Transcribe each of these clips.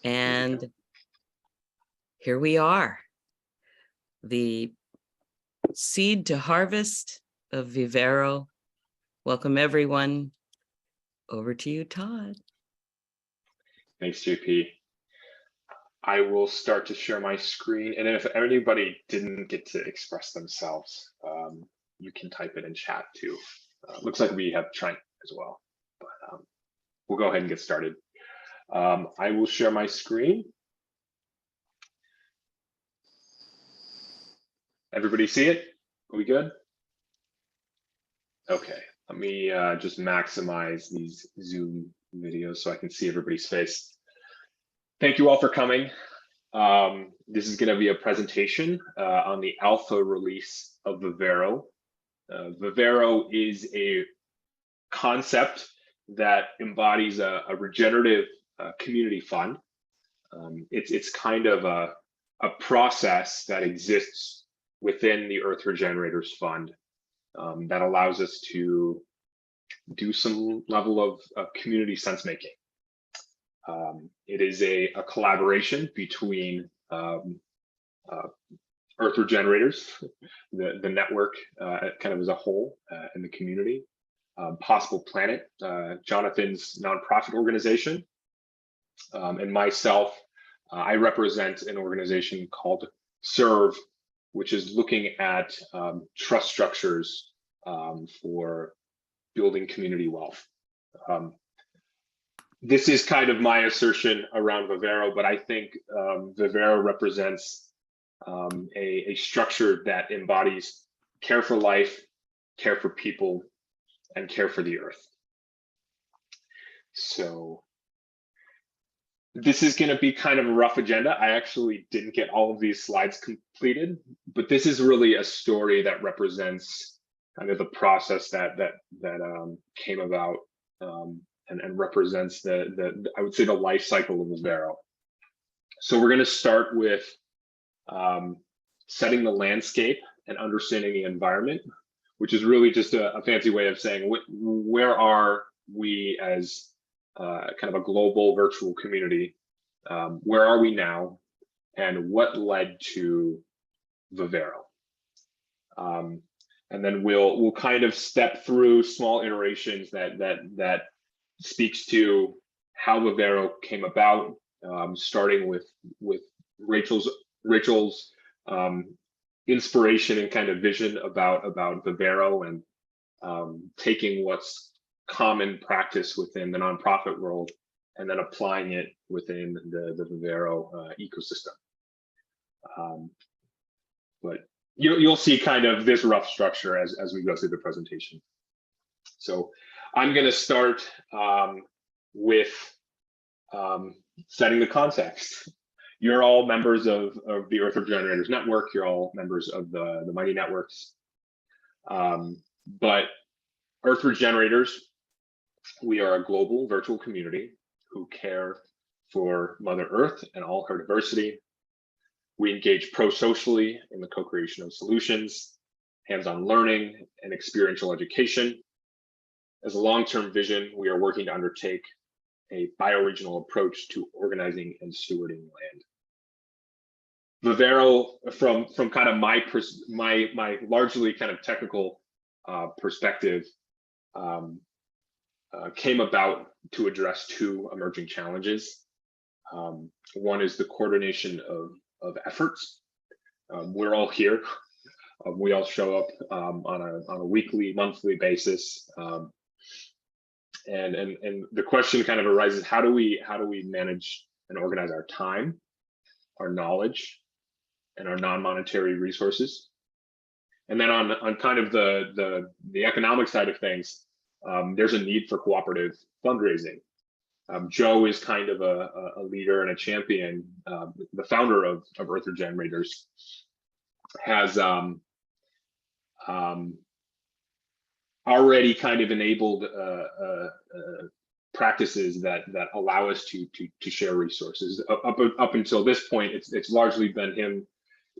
And here we are, the seed to harvest of Vivero. Welcome, everyone. Over to you, Todd. Thanks, JP. I will start to share my screen, and if anybody didn't get to express themselves, you can type it in chat too. Looks like we have Trent as well, but we'll go ahead and get started. I will share my screen. Everybody see it? Are we good? Okay, let me just maximize these Zoom videos so I can see everybody's face. Thank you all for coming. This is going to be a presentation on the alpha release of Vivero. Vivero is a concept that embodies a regenerative community fund. It's kind of a process that exists within the Earth Regenerators fund that allows us to do some level of community sense making. It is a collaboration between Earth Regenerators, the network kind of as a whole, and the community, Possible Planet, Jonathan's nonprofit organization, and myself. I represent an organization called Serve, which is looking at trust structures for building community wealth. This is kind of my assertion around Vivero, but I think Vivero represents a structure that embodies care for life, care for people, and care for the earth. So this is going to be kind of a rough agenda. I actually didn't get all of these slides completed, but this is really a story that represents kind of the process that came about and represents the I would say the life cycle of Vivero. So we're going to start with setting the landscape and understanding the environment, which is really just a fancy way of saying where are we as kind of a global virtual community, where are we now, and what led to Vivero. And then we'll kind of step through small iterations that speaks to how Vivero came about, starting with Rachel's inspiration and kind of vision about Vivero, and taking what's common practice within the nonprofit world and then applying it within the Vivero ecosystem. But you'll see kind of this rough structure as we go through the presentation. So I'm going to start with setting the context. You're all members of the Earth Regenerators network. You're all members of the Mighty Networks. But Earth Regenerators, we are a global virtual community who care for Mother Earth and all her diversity. We engage pro-socially in the co-creation of solutions, hands-on learning, and experiential education. As a long-term vision, we are working to undertake a bioregional approach to organizing and stewarding land. Vivero, from kind of my largely kind of technical perspective, came about to address two emerging challenges. One is the coordination of efforts. We're all here. We all show up on a weekly, monthly basis, and the question kind of arises: how do we manage and organize our time, our knowledge, and our non-monetary resources? And then on kind of the economic side of things, there's a need for cooperative fundraising. Joe is kind of a leader and a champion. The founder of Earth Regenerators has already kind of enabled practices that allow us to share resources. Up until this point, it's largely been him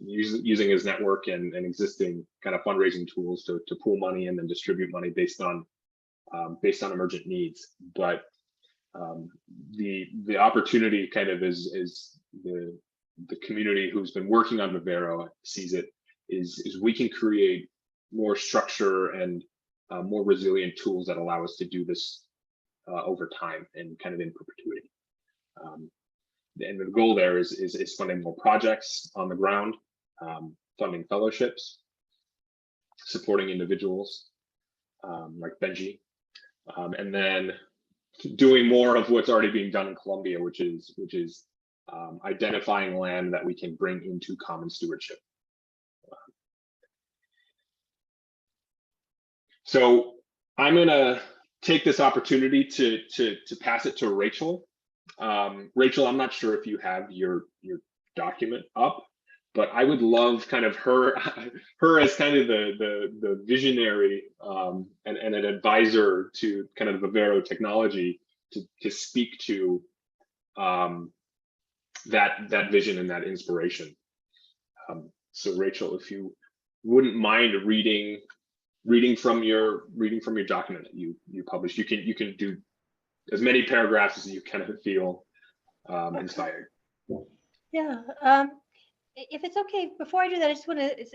using his network and existing kind of fundraising tools to pool money and then distribute money based on emergent needs. But The opportunity kind of is the community who's been working on Vivero sees it is we can create more structure and more resilient tools that allow us to do this over time and kind of in perpetuity. And the goal there is funding more projects on the ground, funding fellowships, supporting individuals like Benji, and then doing more of what's already being done in Colombia, which is identifying land that we can bring into common stewardship. So I'm gonna take this opportunity to pass it to Rachel. Rachel, I'm not sure if you have your document up, but I would love kind of her as kind of the visionary and an advisor to kind of the Vivero technology to speak to that vision and that inspiration. So Rachel, if you wouldn't mind reading from your document that you published, you can do as many paragraphs as you kind of feel inspired. Yeah. If it's okay, before I do that,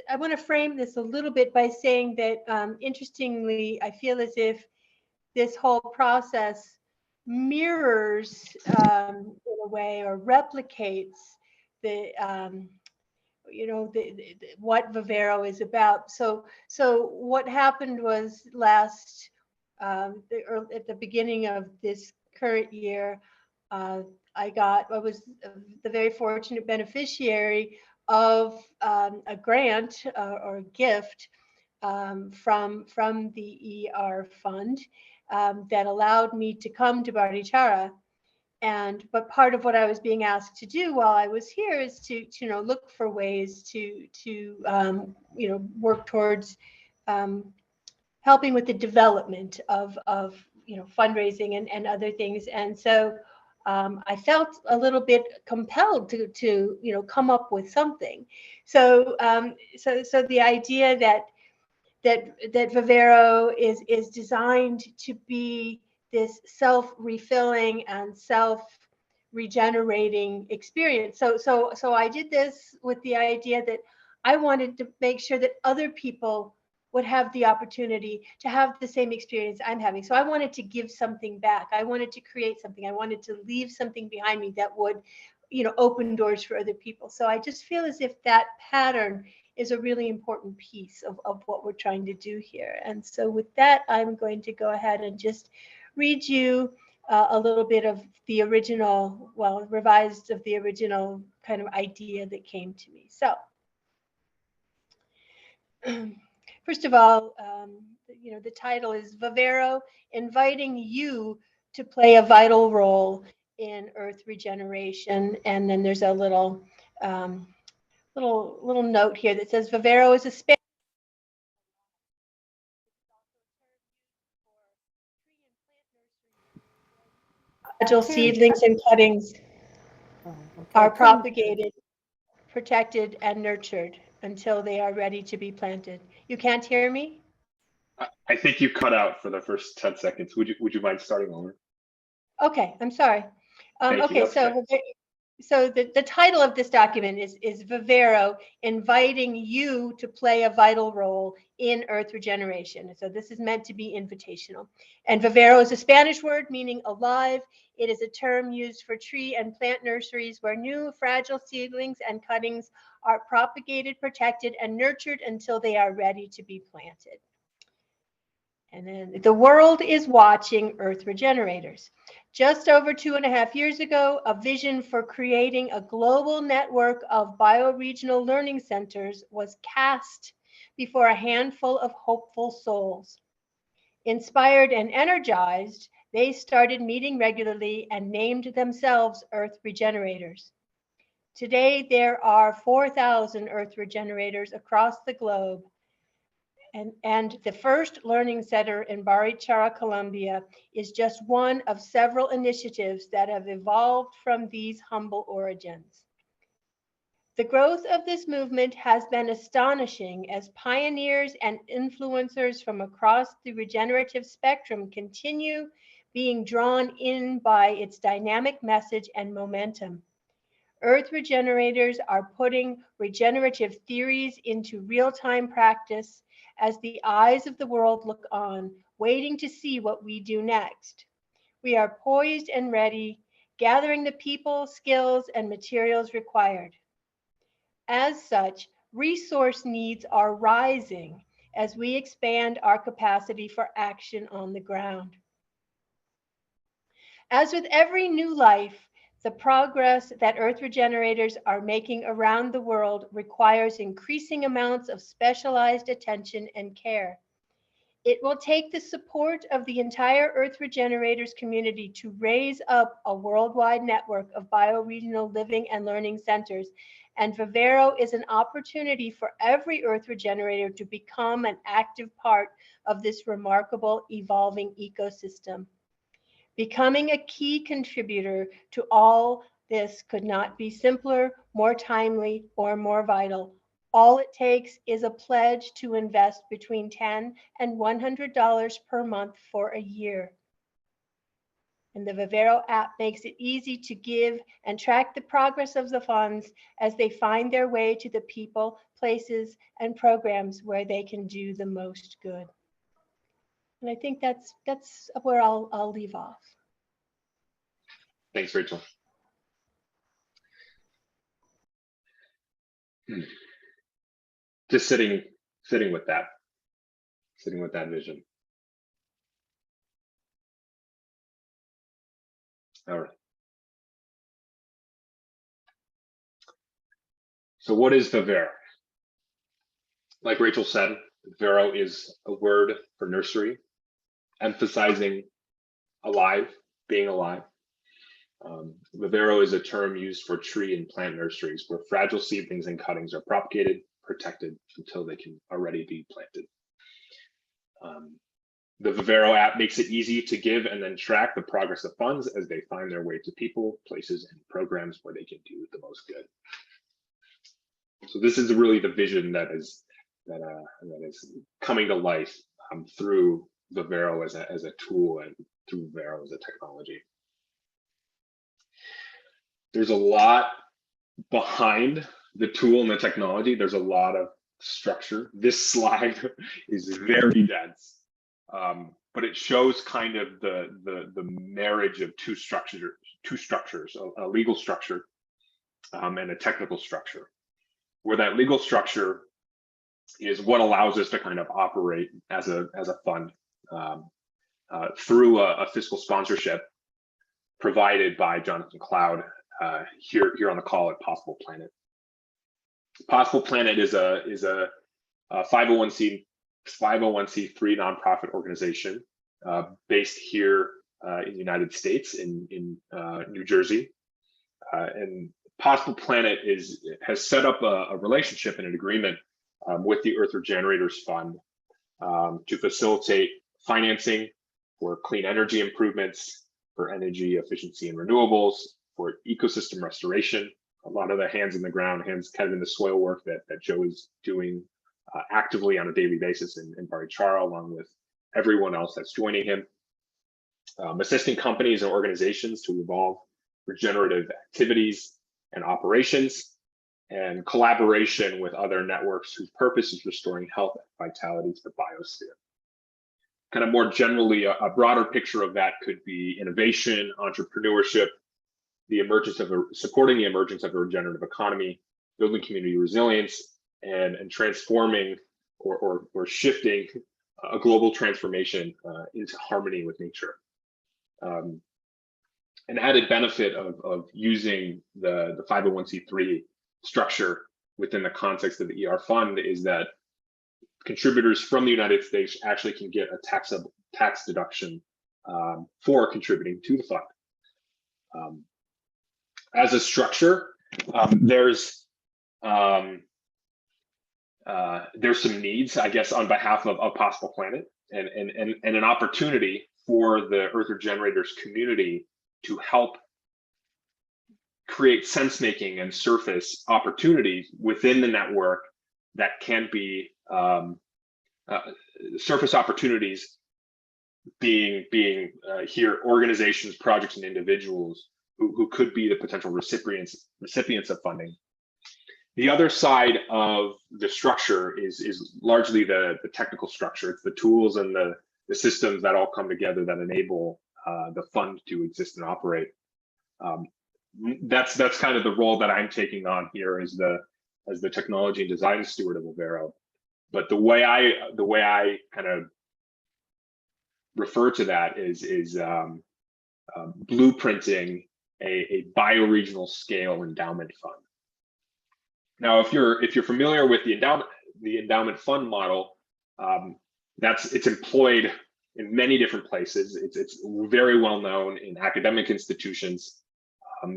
I want to frame this a little bit by saying that interestingly, I feel as if this whole process mirrors in a way or replicates the what Vivero is about. So what happened was at the beginning of this current year, I was the very fortunate beneficiary of a grant or a gift from the ER fund that allowed me to come to Barichara. But part of what I was being asked to do while I was here is to look for ways to work towards helping with the development of fundraising and other things. And so I felt a little bit compelled to come up with something. So the idea that Vivero is designed to be this self-refilling and self-regenerating experience. So I did this with the idea that I wanted to make sure that other people would have the opportunity to have the same experience I'm having. So I wanted to give something back. I wanted to create something. I wanted to leave something behind me that would, open doors for other people. So I just feel as if that pattern is a really important piece of what we're trying to do here. And so with that, I'm going to go ahead and just read you a little bit of the original, revised of the original kind of idea that came to me. So first of all, the title is Vivero, inviting you to play a vital role in Earth regeneration. And then there's a little note here that says Vivero is a space fragile seedlings and cuttings are propagated, protected, and nurtured until they are ready to be planted. You can't hear me? I think you cut out for the first 10 seconds. Would you mind starting over? Okay, I'm sorry. Okay, so the title of this document is Vivero, inviting you to play a vital role in Earth regeneration. So this is meant to be invitational. And Vivero is a Spanish word meaning alive. It is a term used for tree and plant nurseries where new fragile seedlings and cuttings are propagated, protected, and nurtured until they are ready to be planted. And then the world is watching Earth Regenerators. Just over 2.5 years ago, a vision for creating a global network of bioregional learning centers was cast before a handful of hopeful souls. Inspired and energized, they started meeting regularly and named themselves Earth Regenerators. Today, there are 4,000 Earth Regenerators across the globe. And the first learning center in Barichara, Colombia is just one of several initiatives that have evolved from these humble origins. The growth of this movement has been astonishing as pioneers and influencers from across the regenerative spectrum continue being drawn in by its dynamic message and momentum. Earth Regenerators are putting regenerative theories into real-time practice as the eyes of the world look on, waiting to see what we do next. We are poised and ready, gathering the people, skills, and materials required. As such, resource needs are rising as we expand our capacity for action on the ground. As with every new life, the progress that Earth Regenerators are making around the world requires increasing amounts of specialized attention and care. It will take the support of the entire Earth Regenerators community to raise up a worldwide network of bioregional living and learning centers, and Vivero is an opportunity for every Earth Regenerator to become an active part of this remarkable evolving ecosystem. Becoming a key contributor to all this could not be simpler, more timely, or more vital. All it takes is a pledge to invest between $10 and $100 per month for a year. And the Vivero app makes it easy to give and track the progress of the funds as they find their way to the people, places, and programs where they can do the most good. And I think that's where I'll leave off. Thanks, Rachel. Just sitting with that vision. All right. So what is Vivero? Like Rachel said, Vivero is a word for nursery, emphasizing alive, being alive. Vivero is a term used for tree and plant nurseries where fragile seedlings and cuttings are propagated, protected until they can already be planted. The Vivero app makes it easy to give and then track the progress of funds as they find their way to people, places, and programs where they can do the most good. So this is really the vision that is coming to life through Vivero as a tool and through Vivero as a technology. There's a lot behind the tool and the technology. There's a lot of structure. This slide is very dense, but it shows kind of the marriage of two structures, a legal structure and a technical structure, where that legal structure is what allows us to kind of operate as a fund through a fiscal sponsorship provided by Jonathan Cloud here on the call at Possible Planet. Possible Planet is a 501c3 nonprofit organization based here in the United States in New Jersey, and Possible Planet has set up a relationship and an agreement with the Earth Regenerators Fund to facilitate financing for clean energy improvements, for energy efficiency and renewables, for ecosystem restoration. A lot of the hands in the ground, hands kind of in the soil work that Joe is doing actively on a daily basis in Barichara, along with everyone else that's joining him. Assisting companies and organizations to evolve regenerative activities and operations, and collaboration with other networks whose purpose is restoring health and vitality to the biosphere. Kind of more generally, a broader picture of that could be innovation, entrepreneurship, supporting the emergence of a regenerative economy, building community resilience, and transforming or shifting a global transformation into harmony with nature. An added benefit of using the 501c3 structure within the context of the ER fund is that contributors from the United States actually can get a tax deduction for contributing to the fund. As a structure, there's some needs, I guess, on behalf of Possible Planet, and an opportunity for the Earth Regenerators community to help create sense-making and surface opportunities within the network that can be surface opportunities being here organizations, projects, and individuals who could be the potential recipients of funding. The other side of the structure is largely the technical structure. It's the tools and the systems that all come together that enable the fund to exist and operate. That's kind of the role that I'm taking on here as the technology and design steward of Vivero. But the way I kind of refer to that is blueprinting a bioregional scale endowment fund. Now, if you're familiar with the endowment fund model, it's employed in many different places. It's very well known in academic institutions.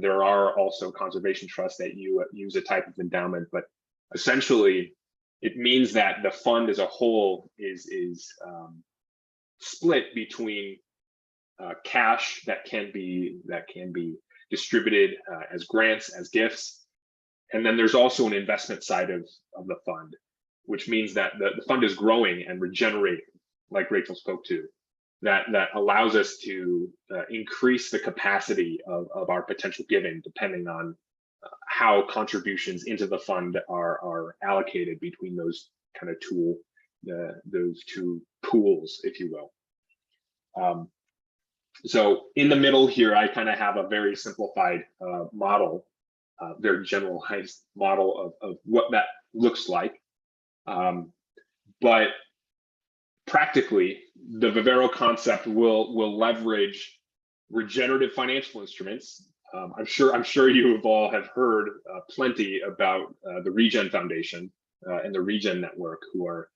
There are also conservation trusts that use a type of endowment, but essentially it means that the fund as a whole is split between cash that can be distributed as grants, as gifts, and then there's also an investment side of the fund, which means that the fund is growing and regenerating, like Rachel spoke to, that allows us to increase the capacity of our potential giving, depending on how contributions into the fund are allocated between those kind of those two pools, if you will. So in the middle here, I kind of have a very simplified model, very generalized model of what that looks like. But practically, the Vivero concept will leverage regenerative financial instruments. I'm sure you have heard plenty about the Regen Foundation and the Regen Network, who are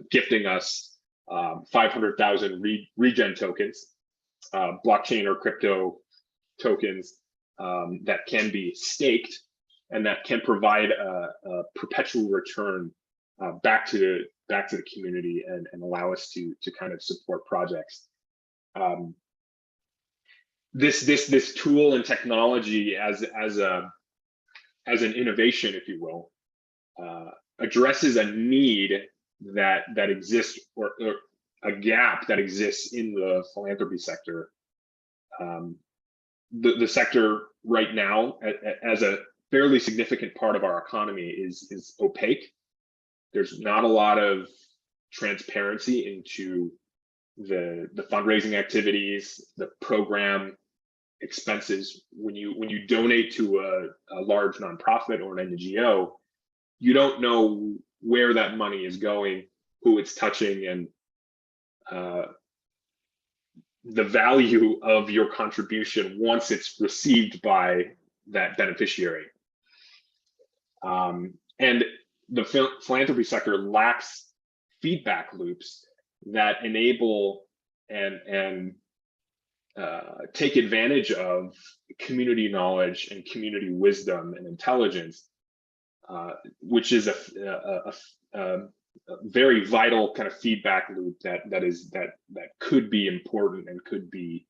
gifting us 500,000 Regen tokens, blockchain or crypto tokens that can be staked and that can provide a perpetual return back to the community and allow us to kind of support projects. This tool and technology as an innovation, if you will, addresses a need that exists, or a gap that exists in the philanthropy sector. The sector right now, as a fairly significant part of our economy, is opaque. There's not a lot of transparency into the fundraising activities, the program expenses. When you donate to a large nonprofit or an NGO, you don't know where that money is going, who it's touching, and the value of your contribution once it's received by that beneficiary. And the philanthropy sector lacks feedback loops that enable and take advantage of community knowledge and community wisdom and intelligence, which is a very vital kind of feedback loop that could be important and could be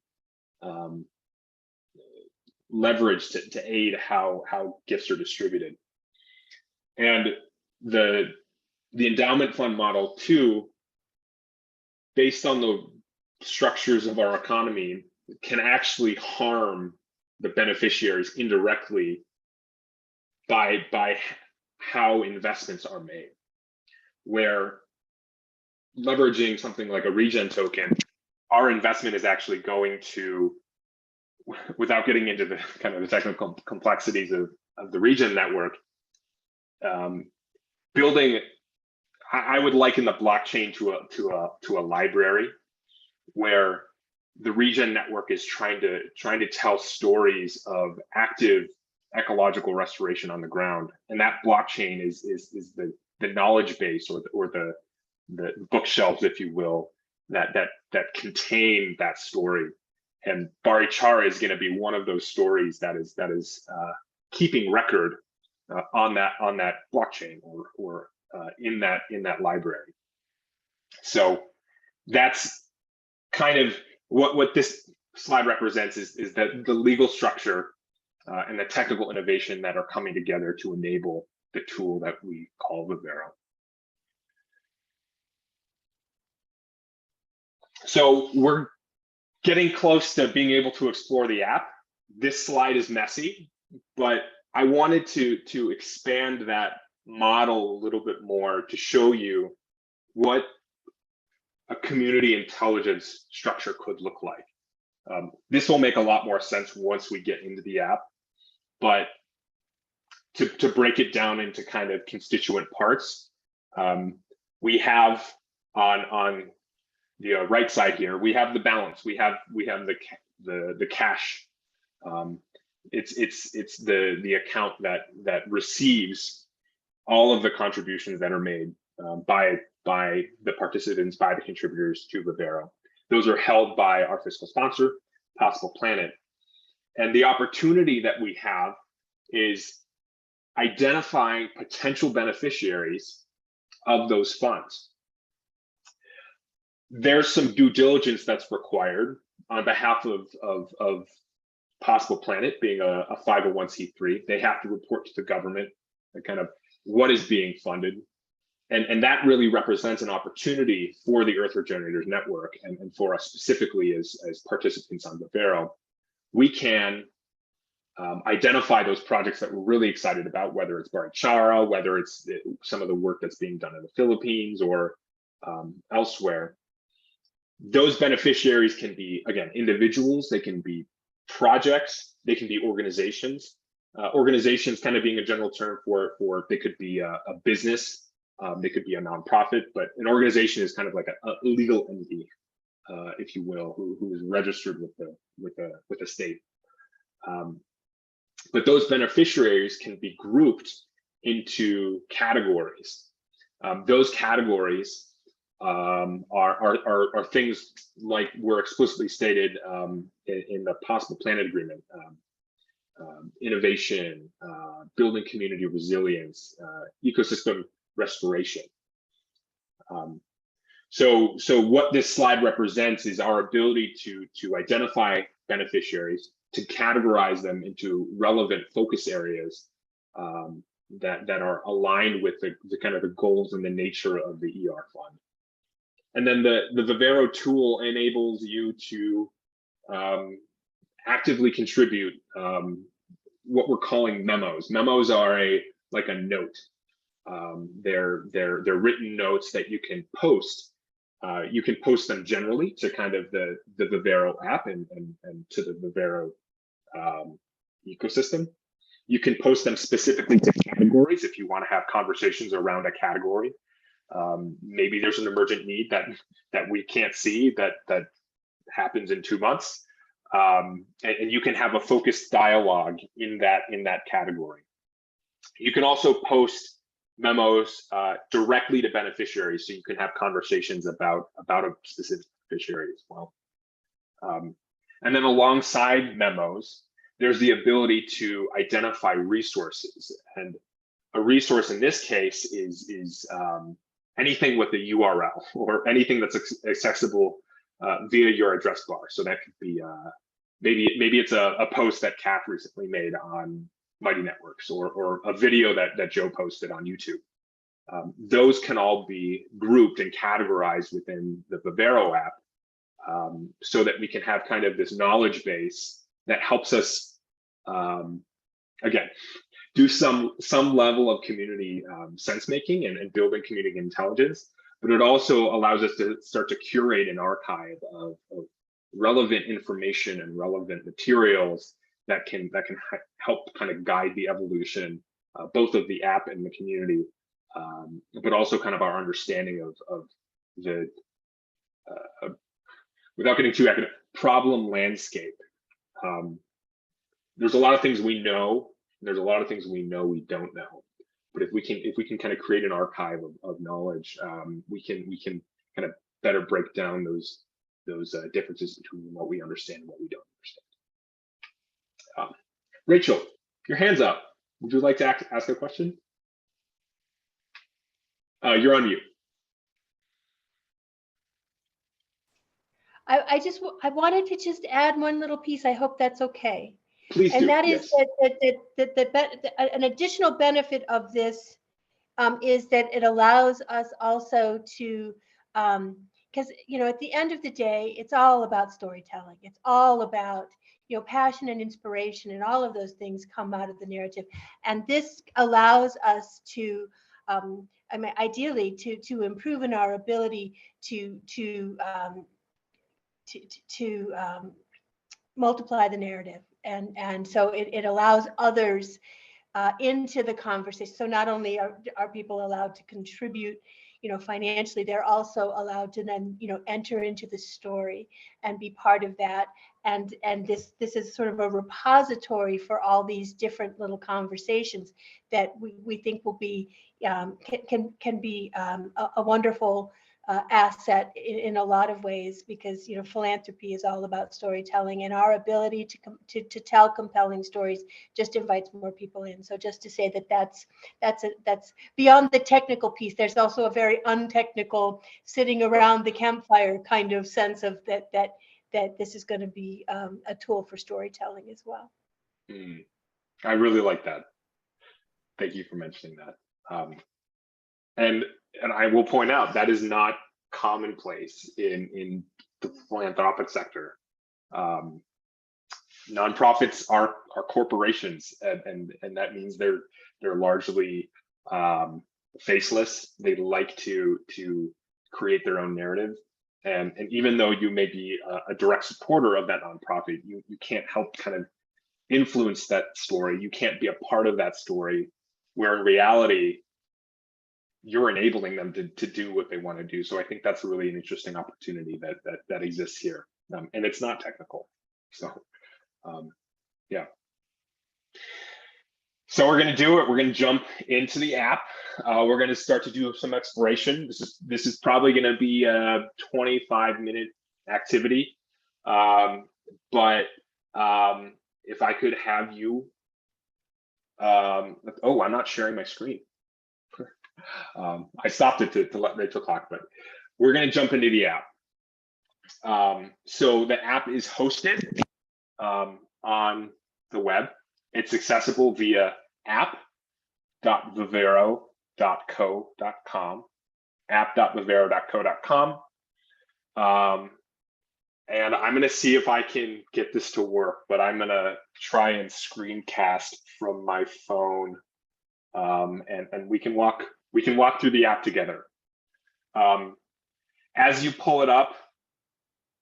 leveraged to aid how gifts are distributed. And the endowment fund model too, based on the structures of our economy, can actually harm the beneficiaries indirectly by how investments are made. Where leveraging something like a Regen token, our investment is actually going to, without getting into the kind of the technical complexities of the Regen network, building, I would liken the blockchain to a library, where the Regen network is trying to tell stories of active ecological restoration on the ground, and that blockchain is the knowledge base or the bookshelves, if you will, that contain that story. And Barichara is going to be one of those stories that is keeping record on that blockchain or in that library. So that's kind of what this slide represents, is that the legal structure and the technical innovation that are coming together to enable the tool that we call Vivero. So we're getting close to being able to explore the app. This slide is messy, but I wanted to expand that model a little bit more to show you what a community intelligence structure could look like. This will make a lot more sense once we get into the app, but to break it down into kind of constituent parts, we have on the right side here, we have the balance, we have the cash. It's the account that receives all of the contributions that are made by the participants, by the contributors to Vivero. Those are held by our fiscal sponsor, Possible Planet. And the opportunity that we have is identifying potential beneficiaries of those funds. There's some due diligence that's required on behalf of Possible Planet, being a 501c3. They have to report to the government and kind of what is being funded. And that really represents an opportunity for the Earth Regenerators network and for us specifically as participants on Vivero. We can identify those projects that we're really excited about, whether it's Barichara, whether it's some of the work that's being done in the Philippines or elsewhere. Those beneficiaries can be, again, individuals, they can be projects, they can be organizations. Organizations kind of being a general term for they could be a business, they could be a nonprofit, but an organization is kind of like a legal entity, if you will, who is registered with the state. But those beneficiaries can be grouped into categories. Those categories are things like were explicitly stated in the Possible Planet Agreement: innovation, building community resilience, ecosystem restoration. So what this slide represents is our ability to identify beneficiaries, to categorize them into relevant focus areas that are aligned with the kind of the goals and the nature of the ER fund. And then the Vivero tool enables you to actively contribute what we're calling memos. Memos are like a note. They're written notes that you can post. You can post them generally to kind of the Vivero app and to the Vivero ecosystem. You can post them specifically to categories if you want to have conversations around a category. Maybe there's an emergent need that we can't see that happens in 2 months, and you can have a focused dialogue in that category. You can also post memos directly to beneficiaries, so you can have conversations about a specific beneficiary as well. And then alongside memos, there's the ability to identify resources, and a resource in this case is anything with a URL or anything that's accessible via your address bar. So that could be maybe it's a post that Kath recently made on Mighty Networks, or a video that Joe posted on YouTube. Those can all be grouped and categorized within the Vivero app, so that we can have kind of this knowledge base that helps us, again, do some level of community sense making and building community intelligence. But it also allows us to start to curate an archive of relevant information and relevant materials that can help kind of guide the evolution, both of the app and the community, but also kind of our understanding of the, without getting too academic, problem landscape. There's a lot of things we know. There's a lot of things we know we don't know. But if we can kind of create an archive of knowledge, we can kind of better break down those differences between what we understand and what we don't understand. Rachel, your hand's up. Would you like to ask a question? You're on mute. I wanted to just add one little piece. I hope that's okay. Please do. And that is yes. that an additional benefit of this is that it allows us also to because at the end of the day, it's all about storytelling. It's all about passion and inspiration, and all of those things come out of the narrative. And this allows us to, ideally, to improve in our ability to multiply the narrative, and so it allows others into the conversation. So not only are people allowed to contribute, financially, they're also allowed to then, enter into the story and be part of that. And this is sort of a repository for all these different little conversations that we think will be can be a wonderful asset in a lot of ways, because philanthropy is all about storytelling, and our ability to tell compelling stories just invites more people in. So just to say that's beyond the technical piece. There's also a very untechnical, sitting around the campfire kind of sense of that this is going to be a tool for storytelling as well. I really like that. Thank you for mentioning that. And I will point out that is not commonplace in the philanthropic sector. Nonprofits are corporations, and that means they're largely faceless. They like to create their own narrative, and even though you may be a direct supporter of that nonprofit, you can't help kind of influence that story. You can't be a part of that story, where in reality you're enabling them to do what they want to do. So I think that's really an interesting opportunity that exists here, and it's not technical. So yeah. So we're going to do it. We're going to jump into the app. We're going to start to do some exploration. This is probably going to be a 25-minute activity, but if I could have you, oh, I'm not sharing my screen. I stopped it to let Rachel talk, but we're going to jump into the app. So the app is hosted on the web. It's accessible via app.vivero.co.com, app.vivero.co.com. And I'm going to see if I can get this to work, but I'm going to try and screencast from my phone, and we can walk through the app together. As you pull it up,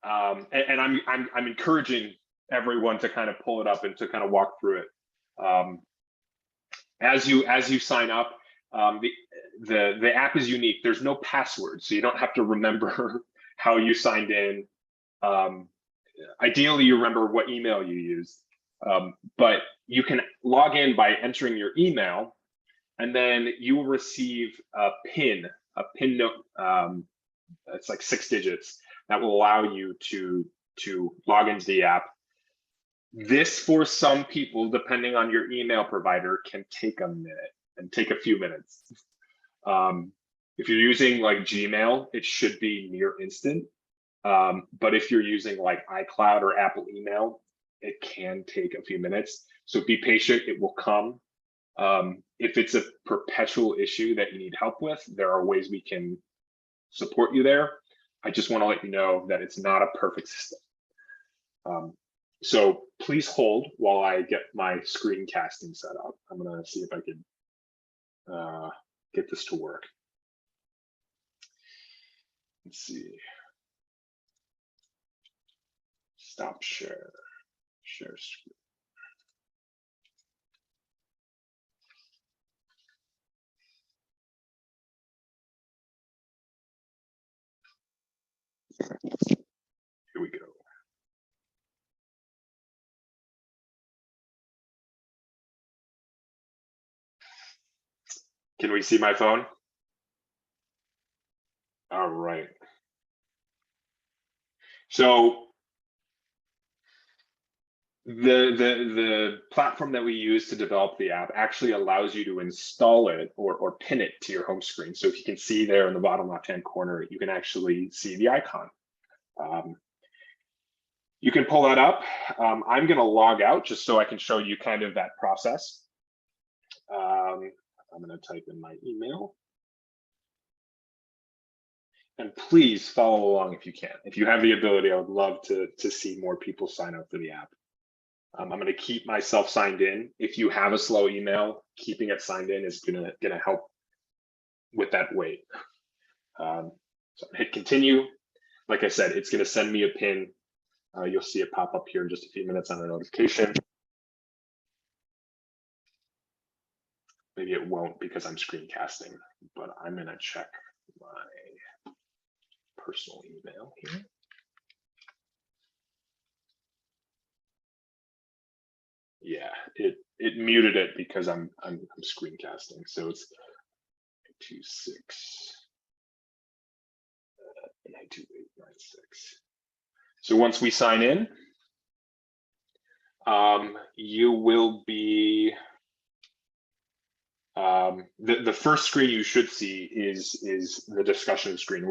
and I'm encouraging everyone to kind of pull it up and to kind of walk through it. As you sign up, the app is unique. There's no password, so you don't have to remember how you signed in. Ideally, you remember what email you used, but you can log in by entering your email, and then you will receive a PIN note. It's like 6 digits that will allow you to log into the app. This, for some people, depending on your email provider, can take a minute and take a few minutes. If you're using like Gmail, it should be near instant. But if you're using like iCloud or Apple email, it can take a few minutes. So be patient, it will come. If it's a perpetual issue that you need help with, there are ways we can support you there. I just want to let you know that it's not a perfect system. So please hold while I get my screencasting set up. I'm going to see if I can get this to work. Let's see. Stop share screen. Here we go. Can we see my phone? All right. So the platform that we use to develop the app actually allows you to install it or pin it to your home screen. So if you can see there in the bottom left-hand corner, you can actually see the icon. You can pull that up. I'm going to log out just so I can show you kind of that process. I'm going to type in my email. And please follow along if you can. If you have the ability, I would love to see more people sign up for the app. I'm going to keep myself signed in. If you have a slow email, keeping it signed in is gonna help with that wait. So hit continue. Like I said, it's going to send me a pin. You'll see it pop up here in just a few minutes on a notification. Maybe it won't because I'm screencasting, but I'm going to check my personal email here. Yeah, it muted it because I'm screencasting. So it's 26 92896. So once we sign in, you will be the first screen you should see is the discussion screen.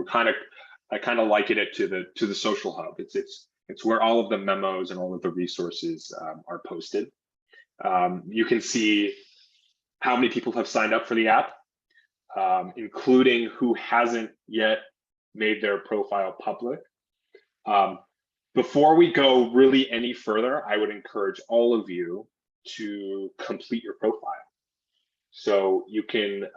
I kind of liken it to the social hub. It's where all of the memos and all of the resources are posted. You can see how many people have signed up for the app, including who hasn't yet made their profile public. Before we go really any further, I would encourage all of you to complete your profile. So you can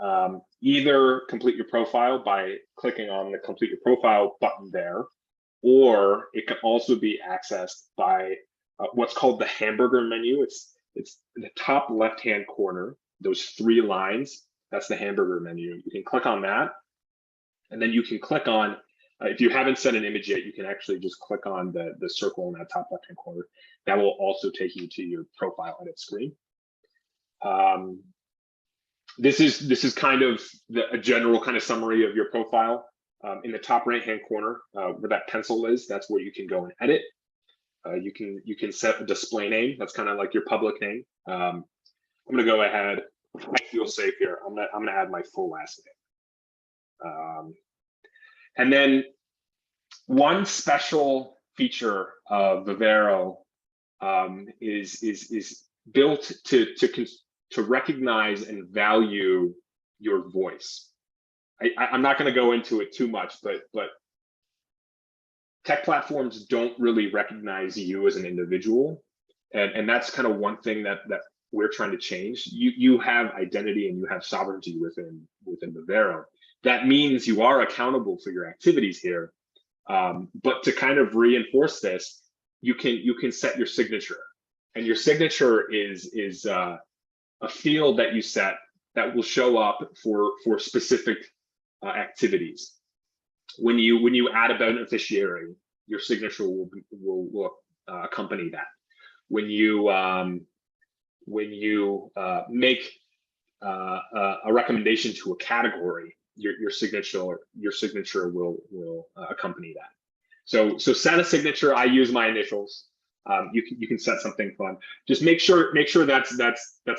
either complete your profile by clicking on the complete your profile button there, or it can also be accessed by what's called the hamburger menu. It's the top left-hand corner, those 3 lines, that's the hamburger menu. You can click on that, and then you can click on, if you haven't sent an image yet, you can actually just click on the circle in that top left-hand corner. That will also take you to your profile edit screen. This is kind of a general kind of summary of your profile. In the top right-hand corner, where that pencil is, that's where you can go and edit. You can set a display name. That's kind of like your public name. I'm gonna go ahead. I feel safe here. I'm gonna add my full last name. And then one special feature of Vivero is built to recognize and value your voice. I'm not going to go into it too much, but tech platforms don't really recognize you as an individual, and that's kind of one thing that we're trying to change. You have identity and you have sovereignty within Vivero. That means you are accountable for your activities here, but to kind of reinforce this, you can set your signature, and your signature is a field that you set that will show up for specific activities. When you add a beneficiary, your signature will accompany that. When you make a recommendation to a category, your signature will accompany that. So set a signature. I use my initials. You can set something fun. Just make sure that's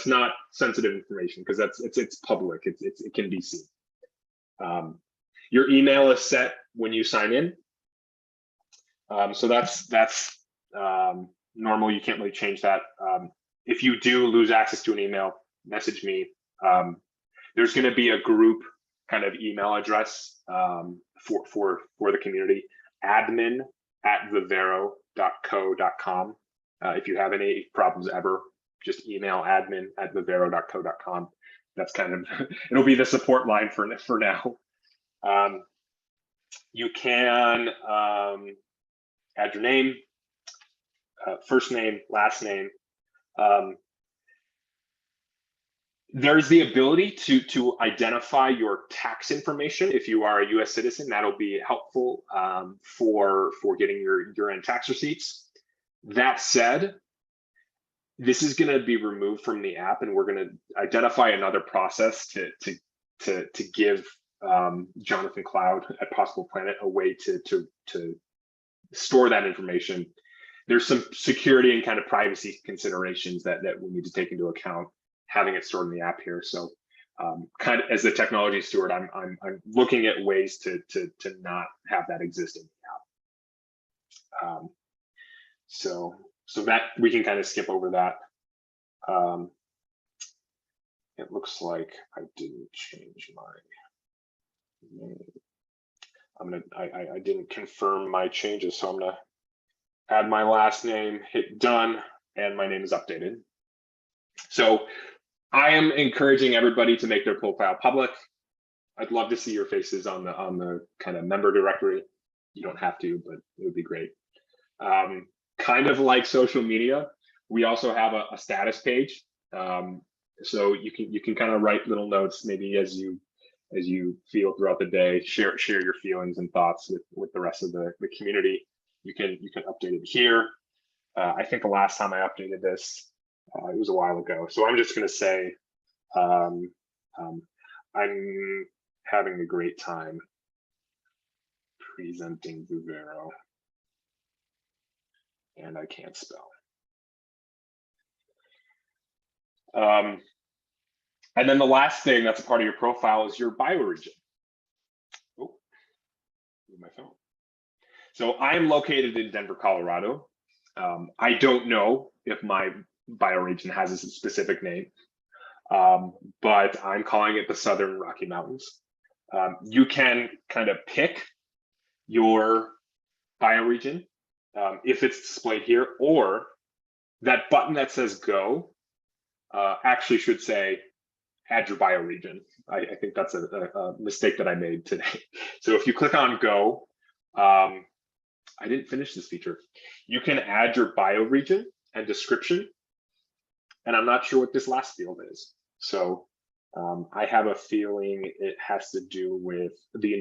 not sensitive information, because it's public. It can be seen. Your email is set when you sign in. So that's normal. You can't really change that. If you do lose access to an email, message me. There's going to be a group kind of email address for the community, admin@vivero.co.com. If you have any problems ever, just email admin@vivero.co.com. That's kind of it'll be the support line for now. You can add your name, first name, last name. There's the ability to identify your tax information. If you are a U.S. citizen, that'll be helpful for getting your year-end tax receipts. That said, this is going to be removed from the app, and we're going to identify another process to give Jonathan Cloud at Possible Planet a way to store that information. There's some security and kind of privacy considerations that we need to take into account having it stored in the app here. So kind of as the technology steward, I'm looking at ways to not have that exist in the app. So that we can kind of skip over that. It looks like I didn't change my name. I didn't confirm my changes, so I'm gonna add my last name, hit done, and my name is updated. So I am encouraging everybody to make their profile public. I'd love to see your faces on the kind of member directory. You don't have to, but it would be great. Kind of like social media, we also have a status page. So you can kind of write little notes maybe as you feel throughout the day. Share your feelings and thoughts with the rest of the community. You can update it here. I think the last time I updated this, it was a while ago. So I'm just going to say I'm having a great time presenting Vivero, and I can't spell. And then the last thing that's a part of your profile is your bioregion. Oh, my phone. So I am located in Denver, Colorado. I don't know if my bioregion has a specific name, but I'm calling it the Southern Rocky Mountains. You can kind of pick your bioregion if it's displayed here, or that button that says go actually should say add your bioregion. I think that's a mistake that I made today. So if you click on go, I didn't finish this feature. You can add your bioregion and description, and I'm not sure what this last field is. So I have a feeling it has to do with the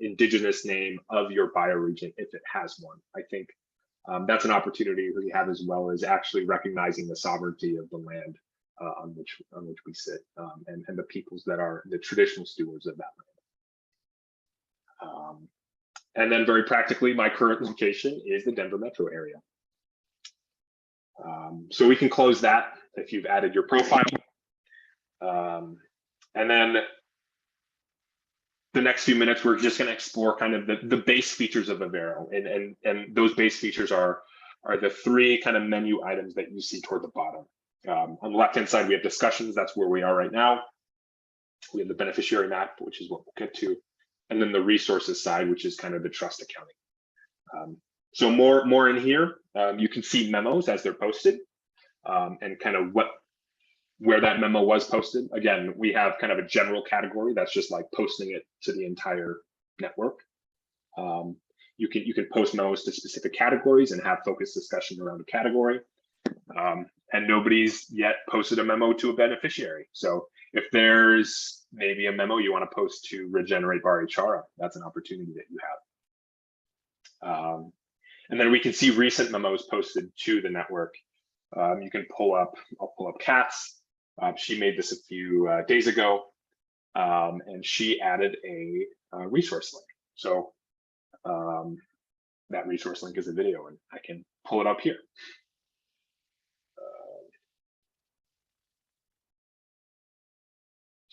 indigenous name of your bioregion if it has one. I think that's an opportunity we have, as well as actually recognizing the sovereignty of the land on which we sit, and the peoples that are the traditional stewards of that land. And then very practically, my current location is the Denver metro area. So we can close that if you've added your profile. And then the next few minutes, we're just going to explore kind of the base features of Vivero. And those base features are the three kind of menu items that you see toward the bottom. On the left-hand side, we have discussions. That's where we are right now. We have the beneficiary map, which is what we'll get to. And then the resources side, which is kind of the trust accounting. So more in here, you can see memos as they're posted, and kind of where that memo was posted. Again, we have kind of a general category that's just like posting it to the entire network. You can post memos to specific categories and have focused discussion around a category. And nobody's yet posted a memo to a beneficiary. So if there's maybe a memo you want to post to Regenerate Bar HR, that's an opportunity that you have. And then we can see recent memos posted to the network. You can I'll pull up Kat's. She made this a few days ago, and she added a resource link. So that resource link is a video, and I can pull it up here.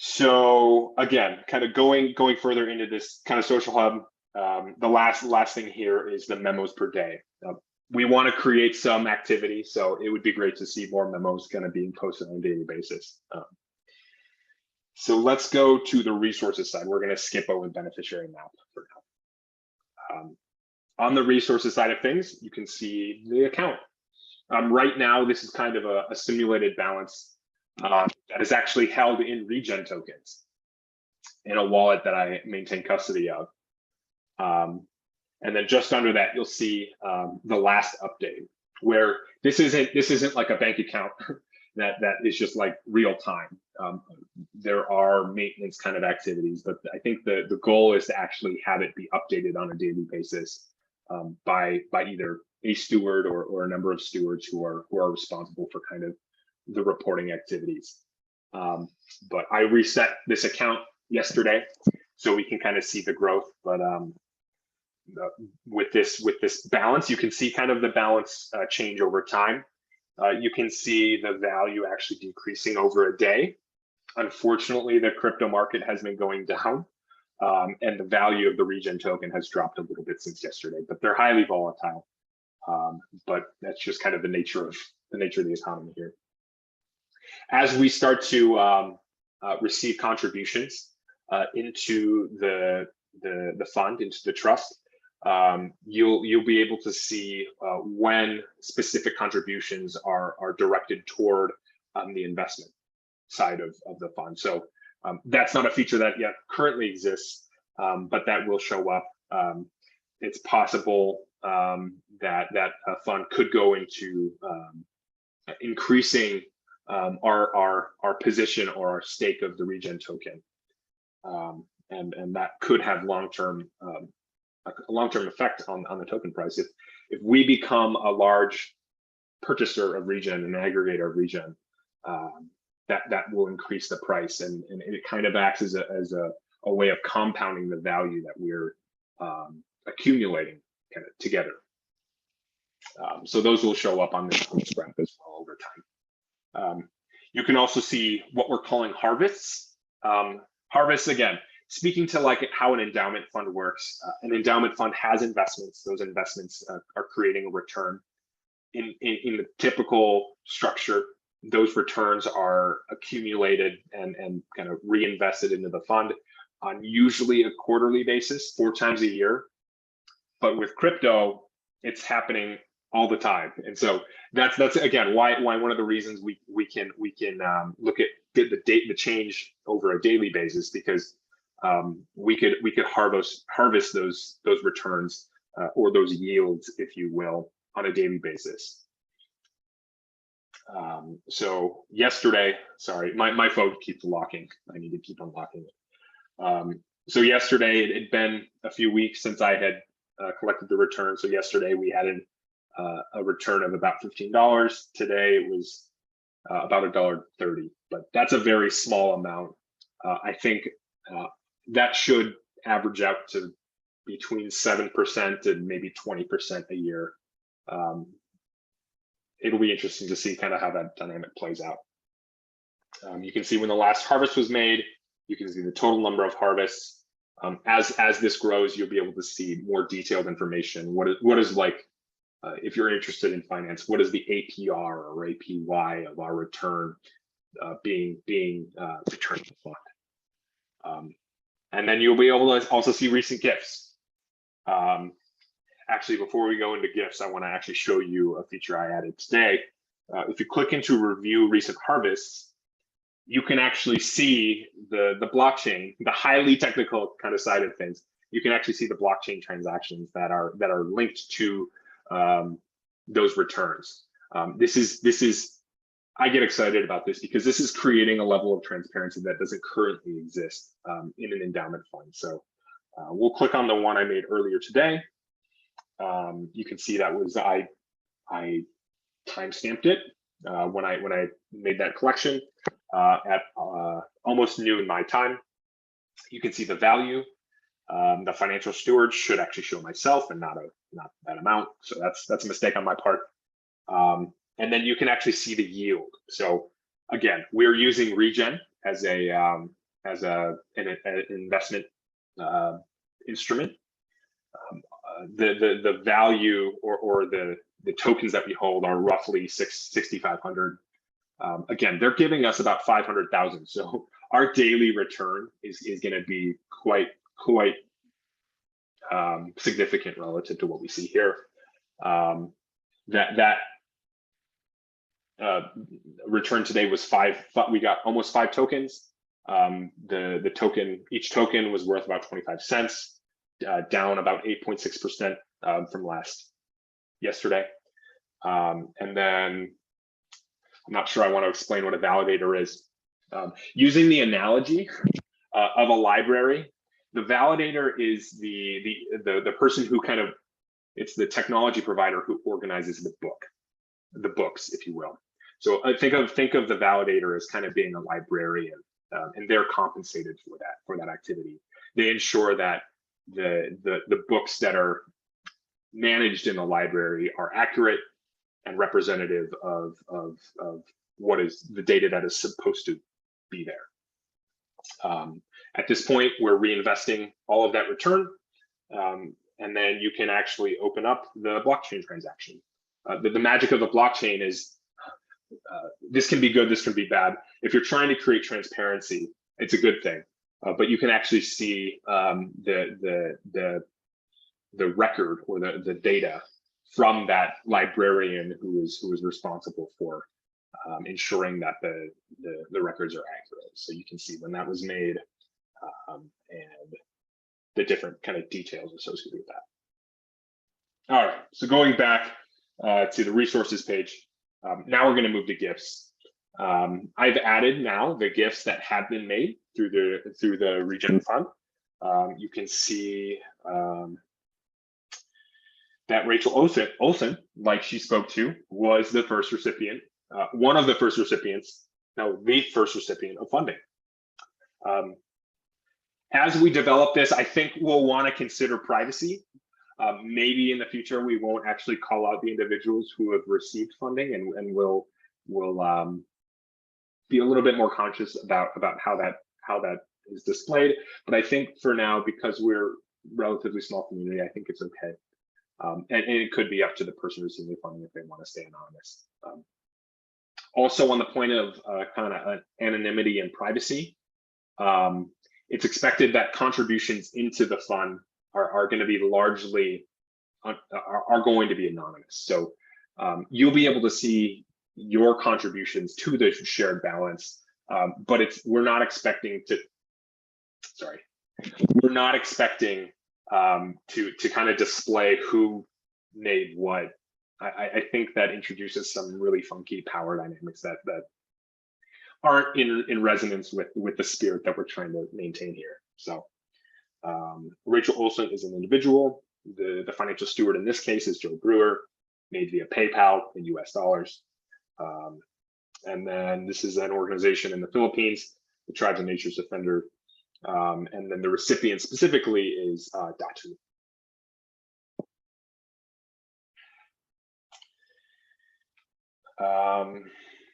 So again, kind of going further into this kind of social hub, the last thing here is the memos per day. We want to create some activity, so it would be great to see more memos kind of being posted on a daily basis. So let's go to the resources side. We're going to skip over the beneficiary map for now. On the resources side of things, you can see the account. Right now, this is kind of a simulated balance that is actually held in regen tokens in a wallet that I maintain custody of. And then just under that, you'll see the last update, where this isn't like a bank account that is just like real time. There are maintenance kind of activities, but I think the goal is to actually have it be updated on a daily basis by either a steward or a number of stewards who are responsible for kind of the reporting activities. But I reset this account yesterday, so we can kind of see the growth. But with this balance, you can see kind of the balance change over time. You can see the value actually decreasing over a day. Unfortunately, the crypto market has been going down, and the value of the regen token has dropped a little bit since yesterday. But they're highly volatile. But that's just kind of the nature of the economy here. As we start to receive contributions into the the fund into the trust, you'll be able to see when specific contributions are directed toward the investment side of the fund. So that's not a feature that yet currently exists, but that will show up. It's possible that a fund could go into increasing our position or our stake of the regen token, and that could have long-term effect on the token price. If we become a large purchaser of regen, an aggregator of regen, that will increase the price, and it kind of acts as a way of compounding the value that we're accumulating kind of together. So those will show up on this graph as well over time. You can also see what we're calling harvests. Harvests, again, speaking to like how an endowment fund works. An endowment fund has investments. Those investments are creating a return. In the typical structure, those returns are accumulated and kind of reinvested into the fund on usually a quarterly basis, 4 times a year. But with crypto, it's happening all the time, and so that's again why one of the reasons we can look at the change over a daily basis, because we could harvest those returns or those yields, if you will, on a daily basis. So yesterday, sorry, my phone keeps locking. I need to keep unlocking it. So yesterday, it had been a few weeks since I had collected the return. So yesterday we had a return of about $15. Today it was about $1.30, but that's a very small amount. I think that should average out to between 7% and maybe 20% a year. It'll be interesting to see kind of how that dynamic plays out. You can see when the last harvest was made. You can see the total number of harvests. As this grows, you'll be able to see more detailed information. What is like, if you're interested in finance, what is the APR or APY of our return being returned to the fund? And then you'll be able to also see recent gifts. Actually, before we go into gifts, I want to actually show you a feature I added today. If you click into review recent harvests, you can actually see the blockchain, the highly technical kind of side of things. You can actually see the blockchain transactions that are linked to those returns. This is I get excited about this because this is creating a level of transparency that doesn't currently exist in an endowment fund. So we'll click on the one I made earlier today. You can see that was I timestamped it when I made that collection at almost noon my time. You can see the value. The financial steward should actually show myself and not that amount. So that's a mistake on my part. And then you can actually see the yield. So again, we're using regen as an investment instrument. The value or the tokens that we hold are roughly 6,500. Again, they're giving us about 500,000. So our daily return is going to be quite significant relative to what we see here. That return today was 5. We got almost 5 tokens. The token, each token was worth about 25 cents, down about 8.6% from yesterday. And then I'm not sure I want to explain what a validator is. Using the analogy of a library, the validator is the person who kind of, it's the technology provider who organizes the books, if you will. So think of the validator as kind of being a librarian, and they're compensated for that activity. They ensure that the books that are managed in the library are accurate and representative of what is the data that is supposed to be there. At this point, we're reinvesting all of that return, and then you can actually open up the blockchain transaction. The magic of the blockchain is this can be good, this can be bad. If you're trying to create transparency, it's a good thing. but you can actually see the record or the data from that librarian who was responsible for ensuring that the records are accurate. So you can see when that was made and the different kind of details associated with that. All right, so going back to the resources page, now we're going to move to gifts. I've added now the gifts that have been made through the Regen Fund. You can see that Rachel Olson, like she spoke to, was the first recipient, one of the first recipients, no, the first recipient of funding. As we develop this, I think we'll want to consider privacy. Maybe in the future we won't actually call out the individuals who have received funding, and we'll be a little bit more conscious about how that is displayed. But I think for now, because we're a relatively small community, I think it's okay. And it could be up to the person receiving the funding if they want to stay anonymous. Also, on the point of kind of anonymity and privacy, it's expected that contributions into the fund are going to be largely are going to be anonymous. So you'll be able to see your contributions to the shared balance, but we're not expecting to kind of display who made what. I think that introduces some really funky power dynamics that aren't in resonance with the spirit that we're trying to maintain here. So Rachel Olson is an individual. The financial steward in this case is Joe Brewer, made via PayPal in US dollars. And then this is an organization in the Philippines, the Tribes and Nature's Defender. And then the recipient specifically is Datu.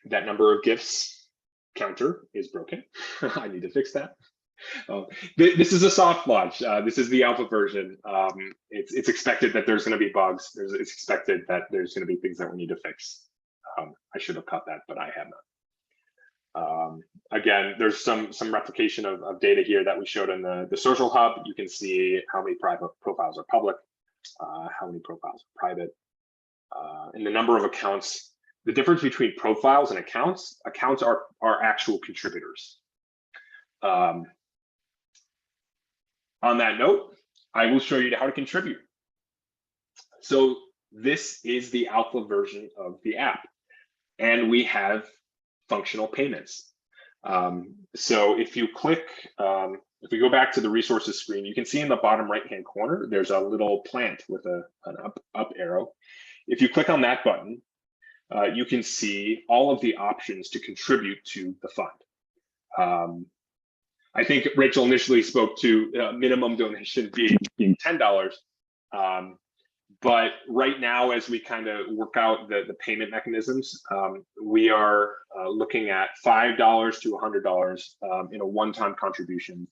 That number of gifts counter is broken. I need to fix that. This is a soft launch. This is the alpha version. It's expected that there's going to be bugs. It's expected that there's going to be things that we need to fix. I should have caught that, but I have not. Again, there's some replication of data here that we showed in the social hub. You can see how many private profiles are public, how many profiles are private, and the number of accounts. The difference between profiles and accounts are actual contributors. On that note, I will show you how to contribute. So this is the alpha version of the app, and we have functional payments. So if you click, if we go back to the resources screen, you can see in the bottom right-hand corner, there's a little plant with an up arrow. If you click on that button, you can see all of the options to contribute to the fund. I think Rachel initially spoke to minimum donation being $10. But right now, as we kind of work out the payment mechanisms, we are looking at $5 to $100 in a one-time contribution.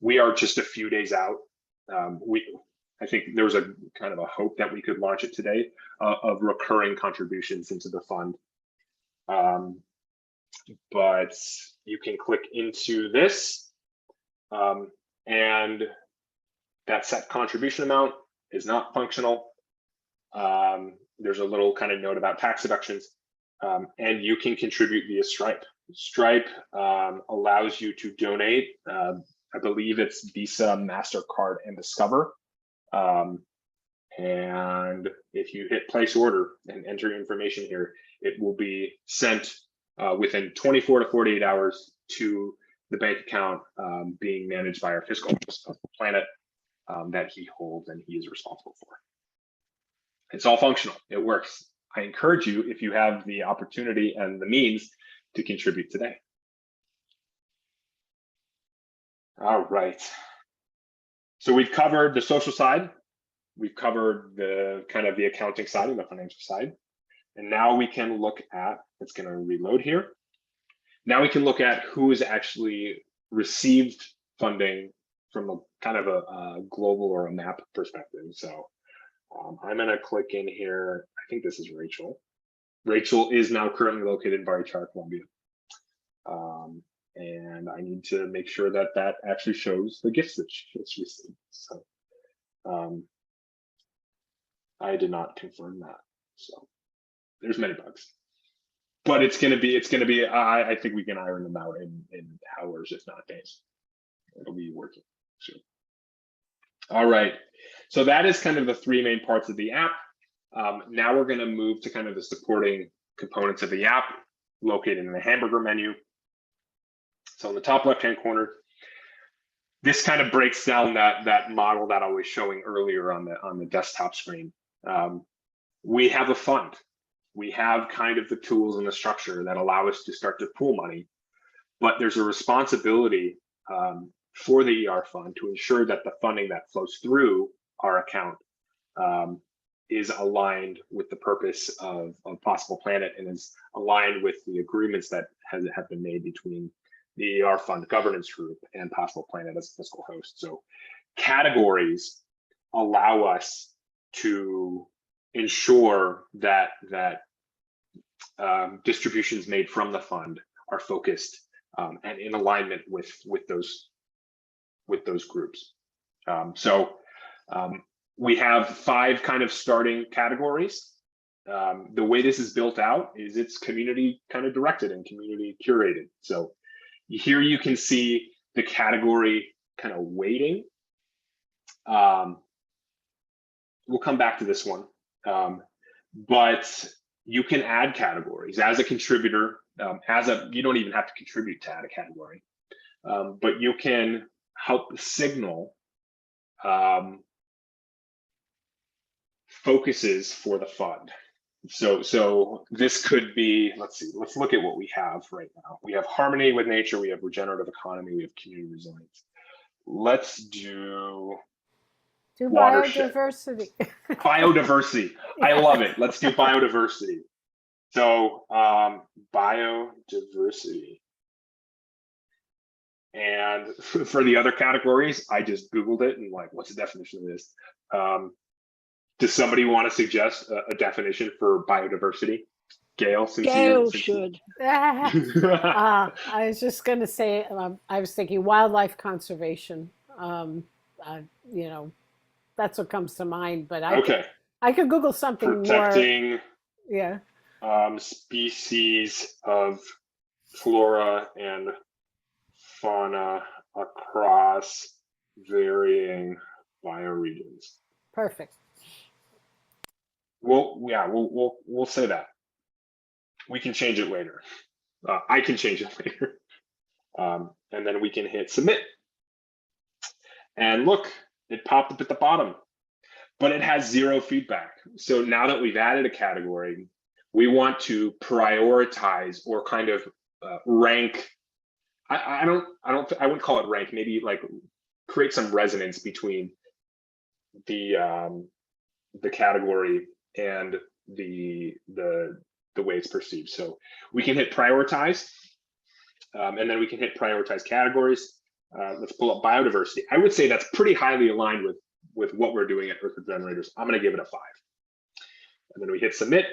We are just a few days out. I think there was a kind of a hope that we could launch it today of recurring contributions into the fund. But you can click into this, and that set contribution amount is not functional. There's a little kind of note about tax deductions, and you can contribute via Stripe. Stripe allows you to donate. I believe it's Visa, MasterCard, and Discover. And if you hit place order and enter your information here, it will be sent within 24 to 48 hours to the bank account being managed by our fiscal planet that he holds and he is responsible for. It's all functional. It works. I encourage you, if you have the opportunity and the means, to contribute today. All right. So we've covered the social side. We've covered the kind of the accounting side and the financial side. And now we can look at, it's going to reload here. Now we can look at who has actually received funding from a kind of a global or a map perspective. So I'm going to click in here. I think this is Rachel. Rachel is now currently located in Barichara, Colombia. and I need to make sure that that actually shows the gifts that it's received. So I did not confirm that. So there's many bugs, but it's gonna be. I think we can iron them out in hours, if not days. It'll be working soon. All right, so that is kind of the three main parts of the app. Now we're going to move to kind of the supporting components of the app located in the hamburger menu. So in the top left-hand corner, this kind of breaks down that model that I was showing earlier on the desktop screen. We have a fund. We have kind of the tools and the structure that allow us to start to pool money, but there's a responsibility for the ER fund to ensure that the funding that flows through our account is aligned with the purpose of Possible Planet and is aligned with the agreements that have been made between the ER fund governance group and Possible Planet as a fiscal host. So categories allow us to ensure that distributions made from the fund are focused and in alignment with those groups. We have 5 kind of starting categories. The way this is built out is it's community kind of directed and community curated. So here you can see the category kind of weighting. We'll come back to this one, but you can add categories as a contributor. You don't even have to contribute to add a category, but you can help signal focuses for the fund. So this could be, let's look at what we have right now. We have harmony with nature, we have regenerative economy, we have community resilience. Let's do biodiversity. Biodiversity. I love it. Let's do biodiversity. So biodiversity. And for the other categories, I just Googled it and like, what's the definition of this? Does somebody want to suggest a definition for biodiversity? Gail, Gail should. I was just going to say, I was thinking wildlife conservation. That's what comes to mind. But I could Google something protecting more. Yeah. Species of flora and fauna across varying bioregions. Perfect. We'll say that. We can change it later. I can change it later. And then we can hit submit. And look, it popped up at the bottom, but it has 0 feedback. So now that we've added a category, we want to prioritize or kind of rank. I wouldn't call it rank, maybe like create some resonance between the category and the way it's perceived. So we can hit prioritize, and then we can hit prioritize categories. Let's pull up biodiversity. I would say that's pretty highly aligned with what we're doing at Earth Regenerators. I'm going to give it a 5. And then we hit submit.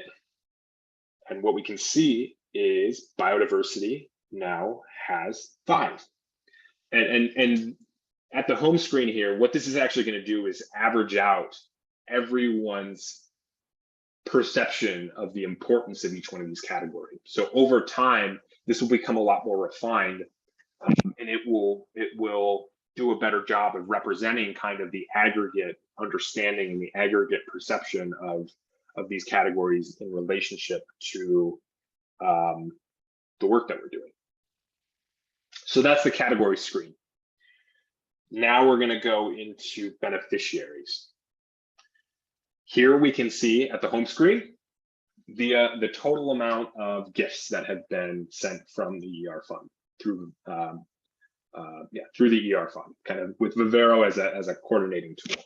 And what we can see is biodiversity now has 5. And at the home screen here, what this is actually going to do is average out everyone's perception of the importance of each one of these categories. So over time, this will become a lot more refined, and it will do a better job of representing kind of the aggregate understanding and the aggregate perception of these categories in relationship to the work that we're doing. So that's the category screen. Now we're going to go into beneficiaries. Here we can see at the home screen the total amount of gifts that have been sent from the ER fund through the ER fund, kind of with Vivero as a coordinating tool.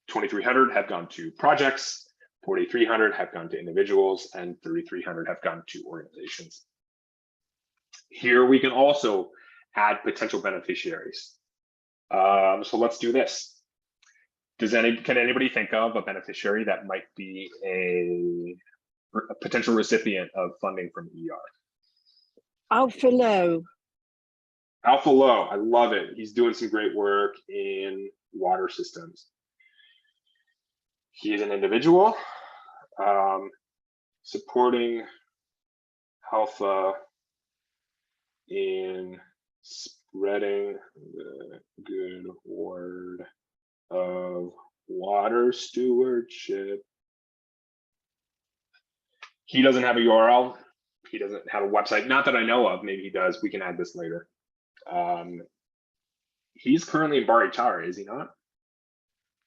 2,300 have gone to projects, 4,300 have gone to individuals, and 3,300 have gone to organizations. Here we can also add potential beneficiaries. So let's do this. Can anybody think of a beneficiary that might be a potential recipient of funding from ER? Alpha Low. Alpha Low, I love it. He's doing some great work in water systems. He is an individual supporting Alpha in spreading the good word of water stewardship. He doesn't have a URL. He doesn't have a website. Not that I know of. Maybe he does. We can add this later. He's currently in Barichara, is he not?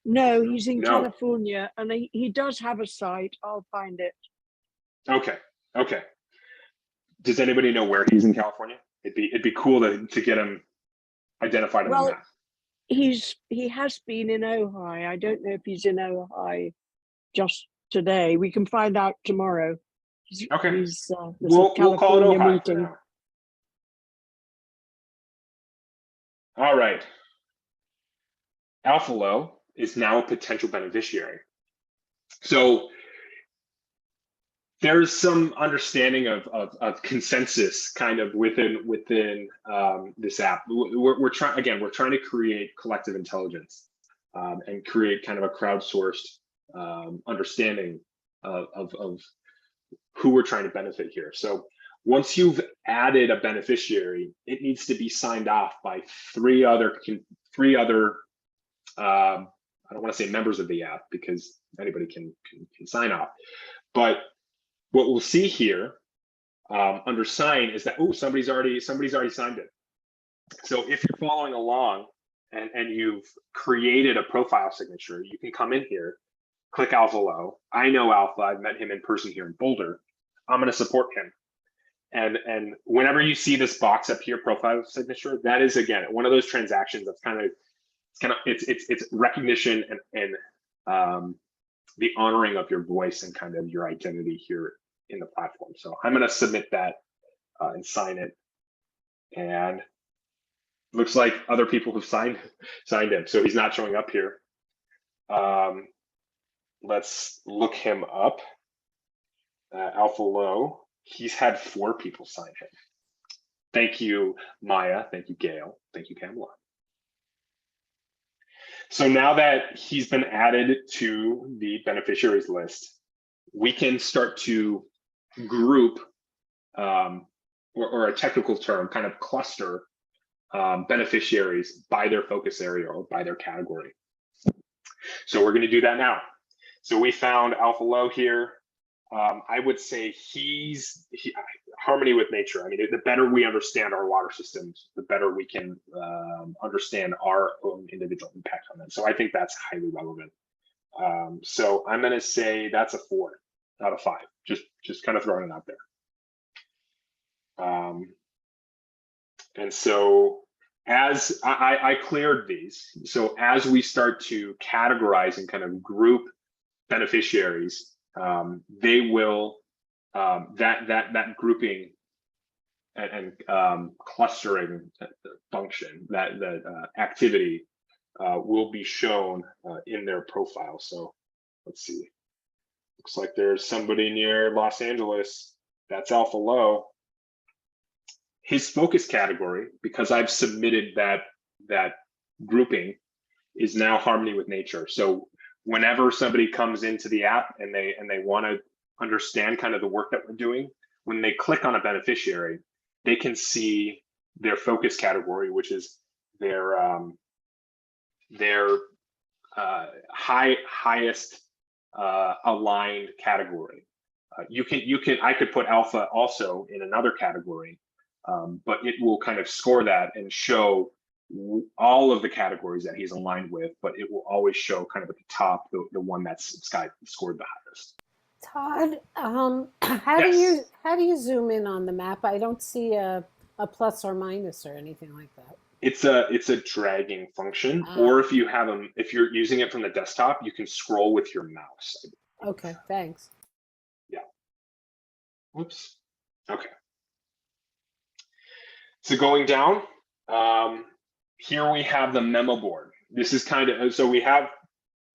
No, he's in No. California, and he does have a site. I'll find it. Okay. Okay. Does anybody know where he's in California? It'd be cool to get him identified on the map. He has been in Ojai. I don't know if he's in Ojai just today. We can find out tomorrow. Okay. There's We'll call it California Ojai meeting. for now. All right. Alpha Low is now a potential beneficiary. So there's some understanding of consensus kind of within this app. We're trying to create collective intelligence and create kind of a crowdsourced understanding of who we're trying to benefit here. So once you've added a beneficiary, it needs to be signed off by three other I don't want to say members of the app because anybody can sign off, but what we'll see here under sign is that, oh, somebody's already signed it. So if you're following along and you've created a profile signature, you can come in here, click Alpha Low. I know Alpha, I've met him in person here in Boulder. I'm going to support him. And whenever you see this box up here, profile signature, that is, again, one of those transactions that's it's recognition and the honoring of your voice and kind of your identity here in the platform. So I'm going to submit that and sign it. And looks like other people have signed him. So he's not showing up here. Let's look him up. Alpha Low, he's had 4 people sign him. Thank you, Maya. Thank you, Gail. Thank you, Kamala. So now that he's been added to the beneficiaries list, we can start to group, or a technical term, kind of cluster beneficiaries by their focus area or by their category. So we're going to do that now. So we found Alpha Low here. I would say he's harmony with nature. I mean, the better we understand our water systems, the better we can understand our own individual impact on them. So I think that's highly relevant. So I'm going to say that's a 4 out of 5. Just kind of throwing it out there. And so as I cleared these, so as we start to categorize and kind of group beneficiaries, they will that grouping and clustering function, that activity will be shown in their profile. So let's see. Looks like there's somebody near Los Angeles. That's Alpha Low. His focus category, because I've submitted that grouping, is now harmony with nature. So whenever somebody comes into the app and they want to understand kind of the work that we're doing, when they click on a beneficiary, they can see their focus category, which is their highest aligned category. I could put Alpha also in another category, but it will kind of score that and show all of the categories that he's aligned with, but it will always show kind of at the top the one that's scored the highest. Todd, how do you zoom in on the map? I don't see a plus or minus or anything like that. It's a dragging function, or if you're using it from the desktop, you can scroll with your mouse. Okay, thanks. Yeah. Whoops. Okay. So going down, here we have the memo board. This is kind of, so we have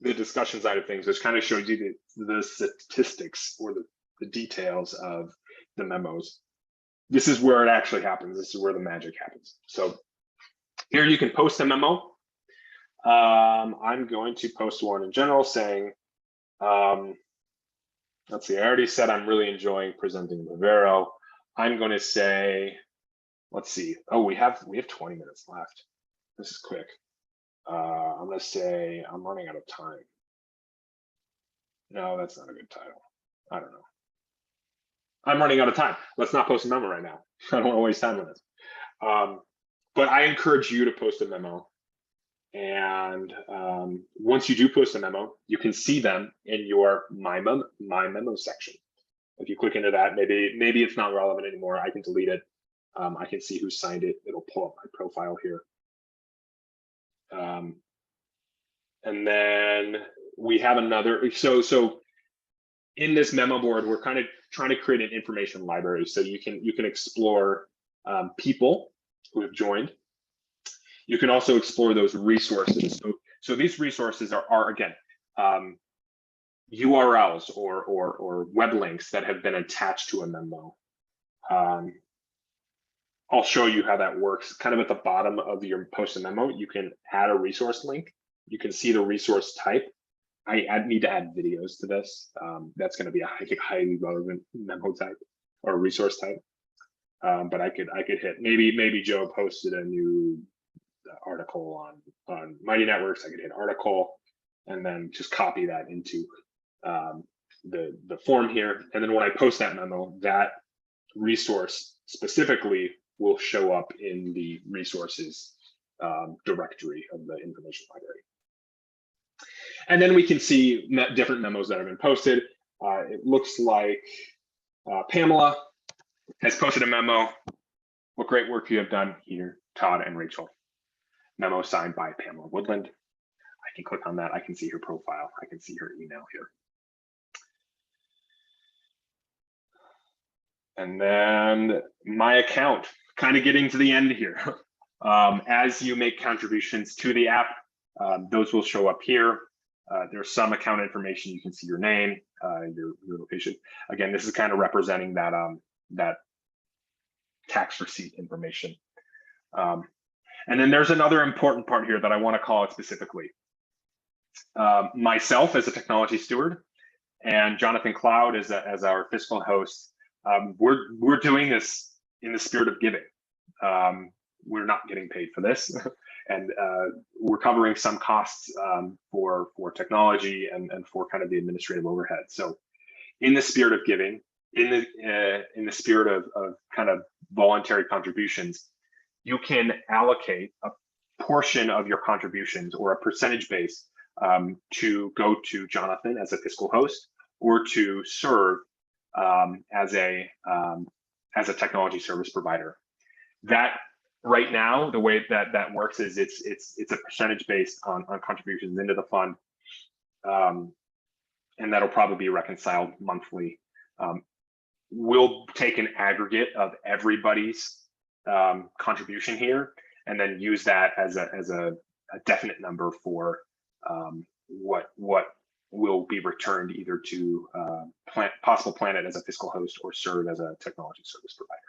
the discussion side of things, which kind of shows you the statistics or the details of the memos. this is where it actually happens. This is where the magic happens. So here you can post a memo. I'm going to post one in general saying, let's see, I already said I'm really enjoying presenting Vivero. I'm going to say, let's see. Oh, we have 20 minutes left. This is quick. I'm going to say I'm running out of time. No, that's not a good title. I don't know. I'm running out of time. Let's not post a memo right now. I don't want to waste time on this. But I encourage you to post a memo. And once you do post a memo, you can see them in your My Memo section. If you click into that, maybe it's not relevant anymore. I can delete it. I can see who signed it. It'll pull up my profile here. And then we have another. So in this memo board, we're kind of trying to create an information library so you can explore people who have joined. You can also explore those resources. So these resources are again, URLs or web links that have been attached to a memo. I'll show you how that works. Kind of at the bottom of your post a memo, you can add a resource link. You can see the resource type. I need to add videos to this. That's going to be a highly relevant memo type or resource type. But I could hit maybe Joe posted a new article on Mighty Networks. I could hit article and then just copy that into the form here. And then when I post that memo, that resource specifically will show up in the resources directory of the information library. And then we can see different memos that have been posted. It looks like Pamela has posted a memo. What great work you have done here, Todd and Rachel. Memo signed by Pamela Woodland. I can click on that. I can see her profile. I can see her email here. And then my account, kind of getting to the end here. As you make contributions to the app, those will show up here. There's some account information. You can see your name, your location. Again, this is kind of representing that that tax receipt information. And then there's another important part here that I want to call it specifically. Myself as a technology steward and Jonathan Cloud as our fiscal host, we're doing this in the spirit of giving. We're not getting paid for this, and we're covering some costs for technology and for kind of the administrative overhead. So, in the spirit of giving, in the spirit of kind of voluntary contributions, you can allocate a portion of your contributions or a percentage base to go to Jonathan as a fiscal host or to serve as a technology service provider. That right now, the way that works is it's a percentage based on contributions into the fund, and that'll probably be reconciled monthly. We'll take an aggregate of everybody's contribution here, and then use that as a definite number for what will be returned either to possible Planet as a fiscal host or serve as a technology service provider.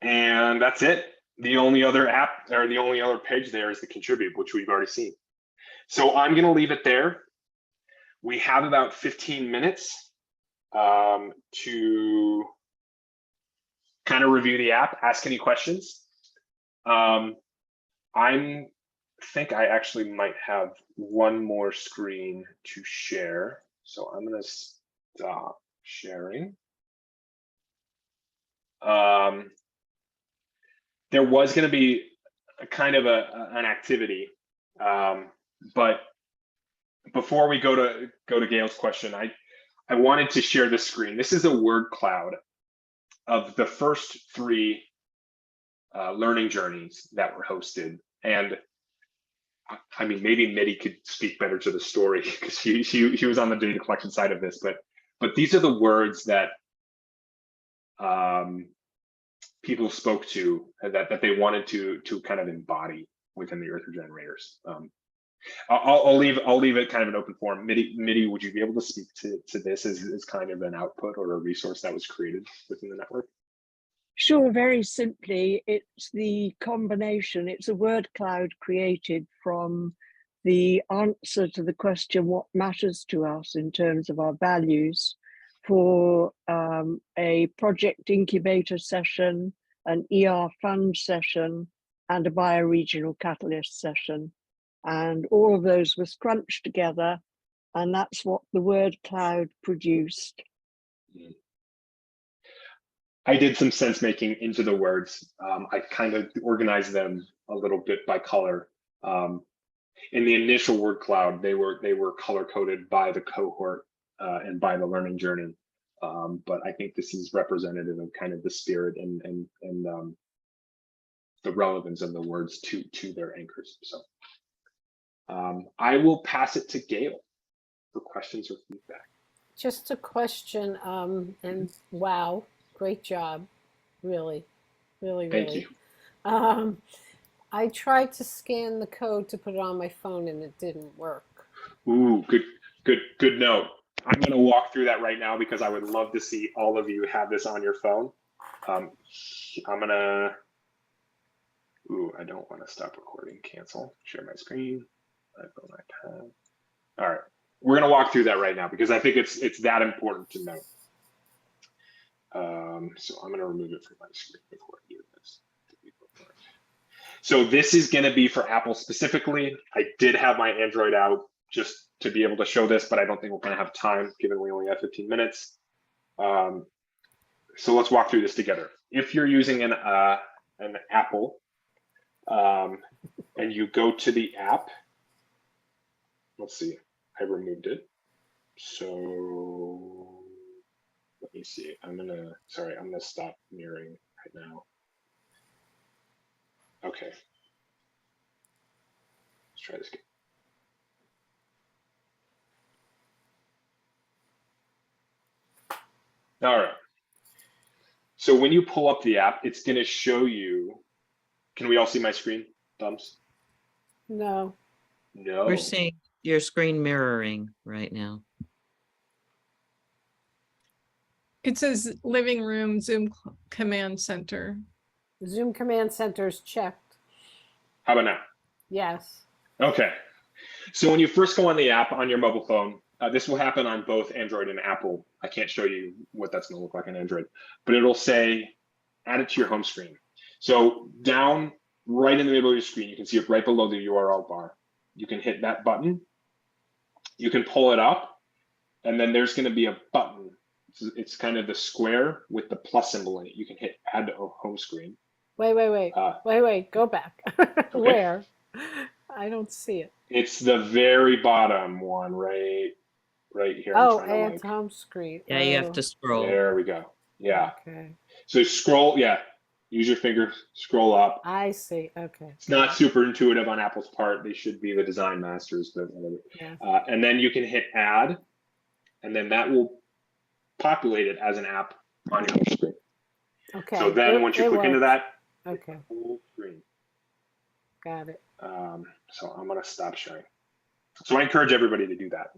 And that's it. The only other app or the only other page there is the contribute, which we've already seen. So I'm going to leave it there. We have about 15 minutes to kind of review the app, ask any questions. I think I actually might have one more screen to share. So I'm going to stop sharing. There was going to be a kind of an activity, but before we go to Gail's question, I wanted to share this screen. This is a word cloud of the first 3 learning journeys that were hosted, and I mean, maybe Mitty could speak better to the story because she was on the data collection side of this, but these are the words that people spoke to that they wanted to kind of embody within the Earth Regenerators. I'll leave it kind of an open forum. Mitty, would you be able to speak to this as kind of an output or a resource that was created within the network? Sure, very simply, it's the combination, it's a word cloud created from the answer to the question, what matters to us in terms of our values, for a project incubator session, an ER fund session, and a bioregional catalyst session. And all of those were scrunched together, and that's what the word cloud produced. I did some sense making into the words. I kind of organized them a little bit by color. In the initial word cloud, they were color coded by the cohort and by the learning journey. But I think this is representative of kind of the spirit and the relevance of the words to their anchors. So I will pass it to Gail for questions or feedback. Just a question, and wow, great job, really. Thank you. I tried to scan the code to put it on my phone and it didn't work. Ooh, good note. I'm going to walk through that right now because I would love to see all of you have this on your phone. I'm going to, I don't want to stop recording, cancel, share my screen, iPhone, iPad. All right, we're going to walk through that right now because I think it's that important to note. So I'm going to remove it from my screen before I do this. So this is going to be for Apple specifically. I did have my Android out just to be able to show this, but I don't think we're going to have time given we only have 15 minutes. So let's walk through this together. If you're using an Apple and you go to the app, let's see, I removed it. So let me see. I'm gonna stop mirroring right now. Okay. Let's try this again. All right. So when you pull up the app, it's going to show you. Can we all see my screen? Thumbs? No. No. We're seeing your screen mirroring right now. It says living room Zoom command center. Zoom command center is checked. How about now? Yes. Okay. So when you first go on the app on your mobile phone, this will happen on both Android and Apple. I can't show you what that's going to look like on Android, but it'll say add it to your home screen. So down right in the middle of your screen, you can see it right below the URL bar. You can hit that button. You can pull it up, and then there's going to be a button. It's kind of the square with the plus symbol in it. You can hit add to home screen. Wait, go back. Okay. Where? I don't see it. It's the very bottom one, right here. Oh, add to home screen. Yeah, you have to scroll. There we go. Yeah. Okay. So scroll, yeah. Use your finger, scroll up. I see. Okay. It's not super intuitive on Apple's part. They should be the design masters, but whatever. Yeah. And then you can hit add, and then that will populate it as an app on your home screen. Okay. So then once you click into that, okay, full screen. got it. So I'm going to stop sharing. So I encourage everybody to do that.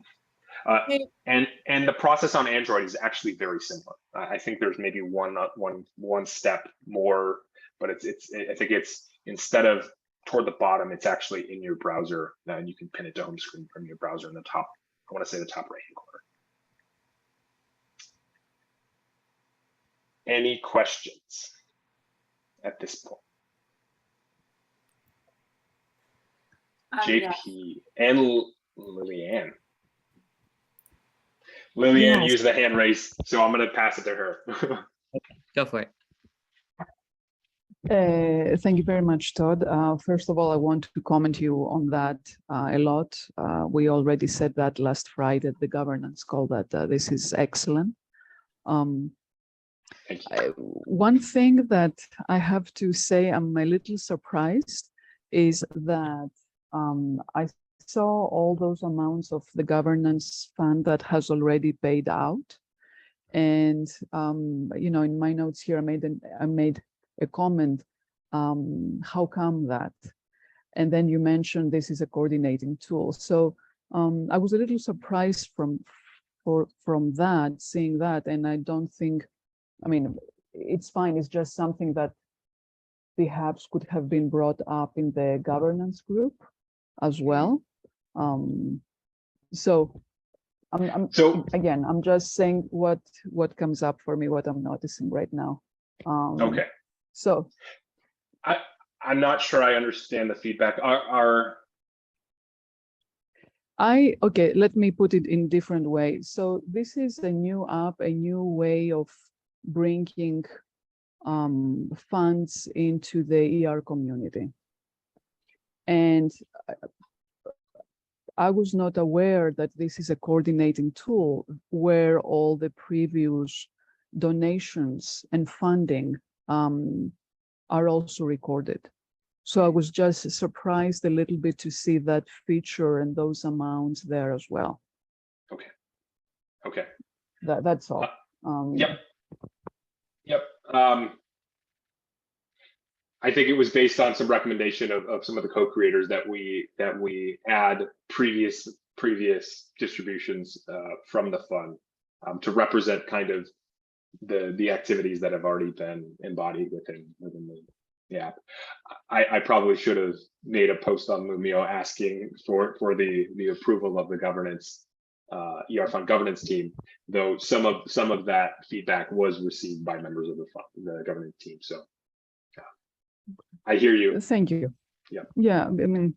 And the process on Android is actually very similar. I think there's maybe one step more, but I think it's instead of toward the bottom, it's actually in your browser, and you can pin it to home screen from your browser in the top. I want to say the top right hand corner. Any questions at this point? JP and Lillian. Lillian used the hand raise, so I'm going to pass it to her. Go for it. Thank you very much, Todd. First of all, I want to comment you on that a lot. We already said that last Friday at the governance call that this is excellent. One thing that I have to say I'm a little surprised is that I saw all those amounts of the governance fund that has already paid out. And, you know, in my notes here, I made a comment, how come that? And then you mentioned this is a coordinating tool. So I was a little surprised from that, seeing that, and I don't think, I mean, it's fine. It's just something that perhaps could have been brought up in the governance group as well. So I'm just saying what comes up for me, what I'm noticing right now. Okay. So I'm not sure I understand the feedback. Okay, let me put it in different ways. So this is a new app, a new way of bringing funds into the ER community. And I was not aware that this is a coordinating tool where all the previous donations and funding are also recorded. So I was just surprised a little bit to see that feature and those amounts there as well. Okay. Okay. That's all. Yep. I think it was based on some recommendation of some of the co-creators that we add previous distributions from the fund to represent kind of the activities that have already been embodied within the app. I probably should have made a post on Lumio asking for the approval of the governance ER Fund governance team, though some of that feedback was received by members of the governance team. So I hear you. Thank you. Yeah. I mean,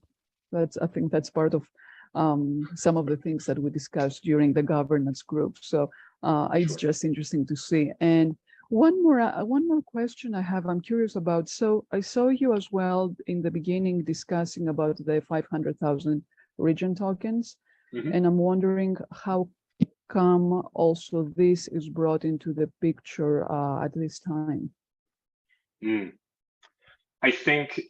I think that's part of some of the things that we discussed during the governance group. So it's just interesting to see. And one more question I have, I'm curious about. So I saw you as well in the beginning discussing about the 500,000 region tokens. Mm-hmm. And I'm wondering how come also this is brought into the picture at this time? I think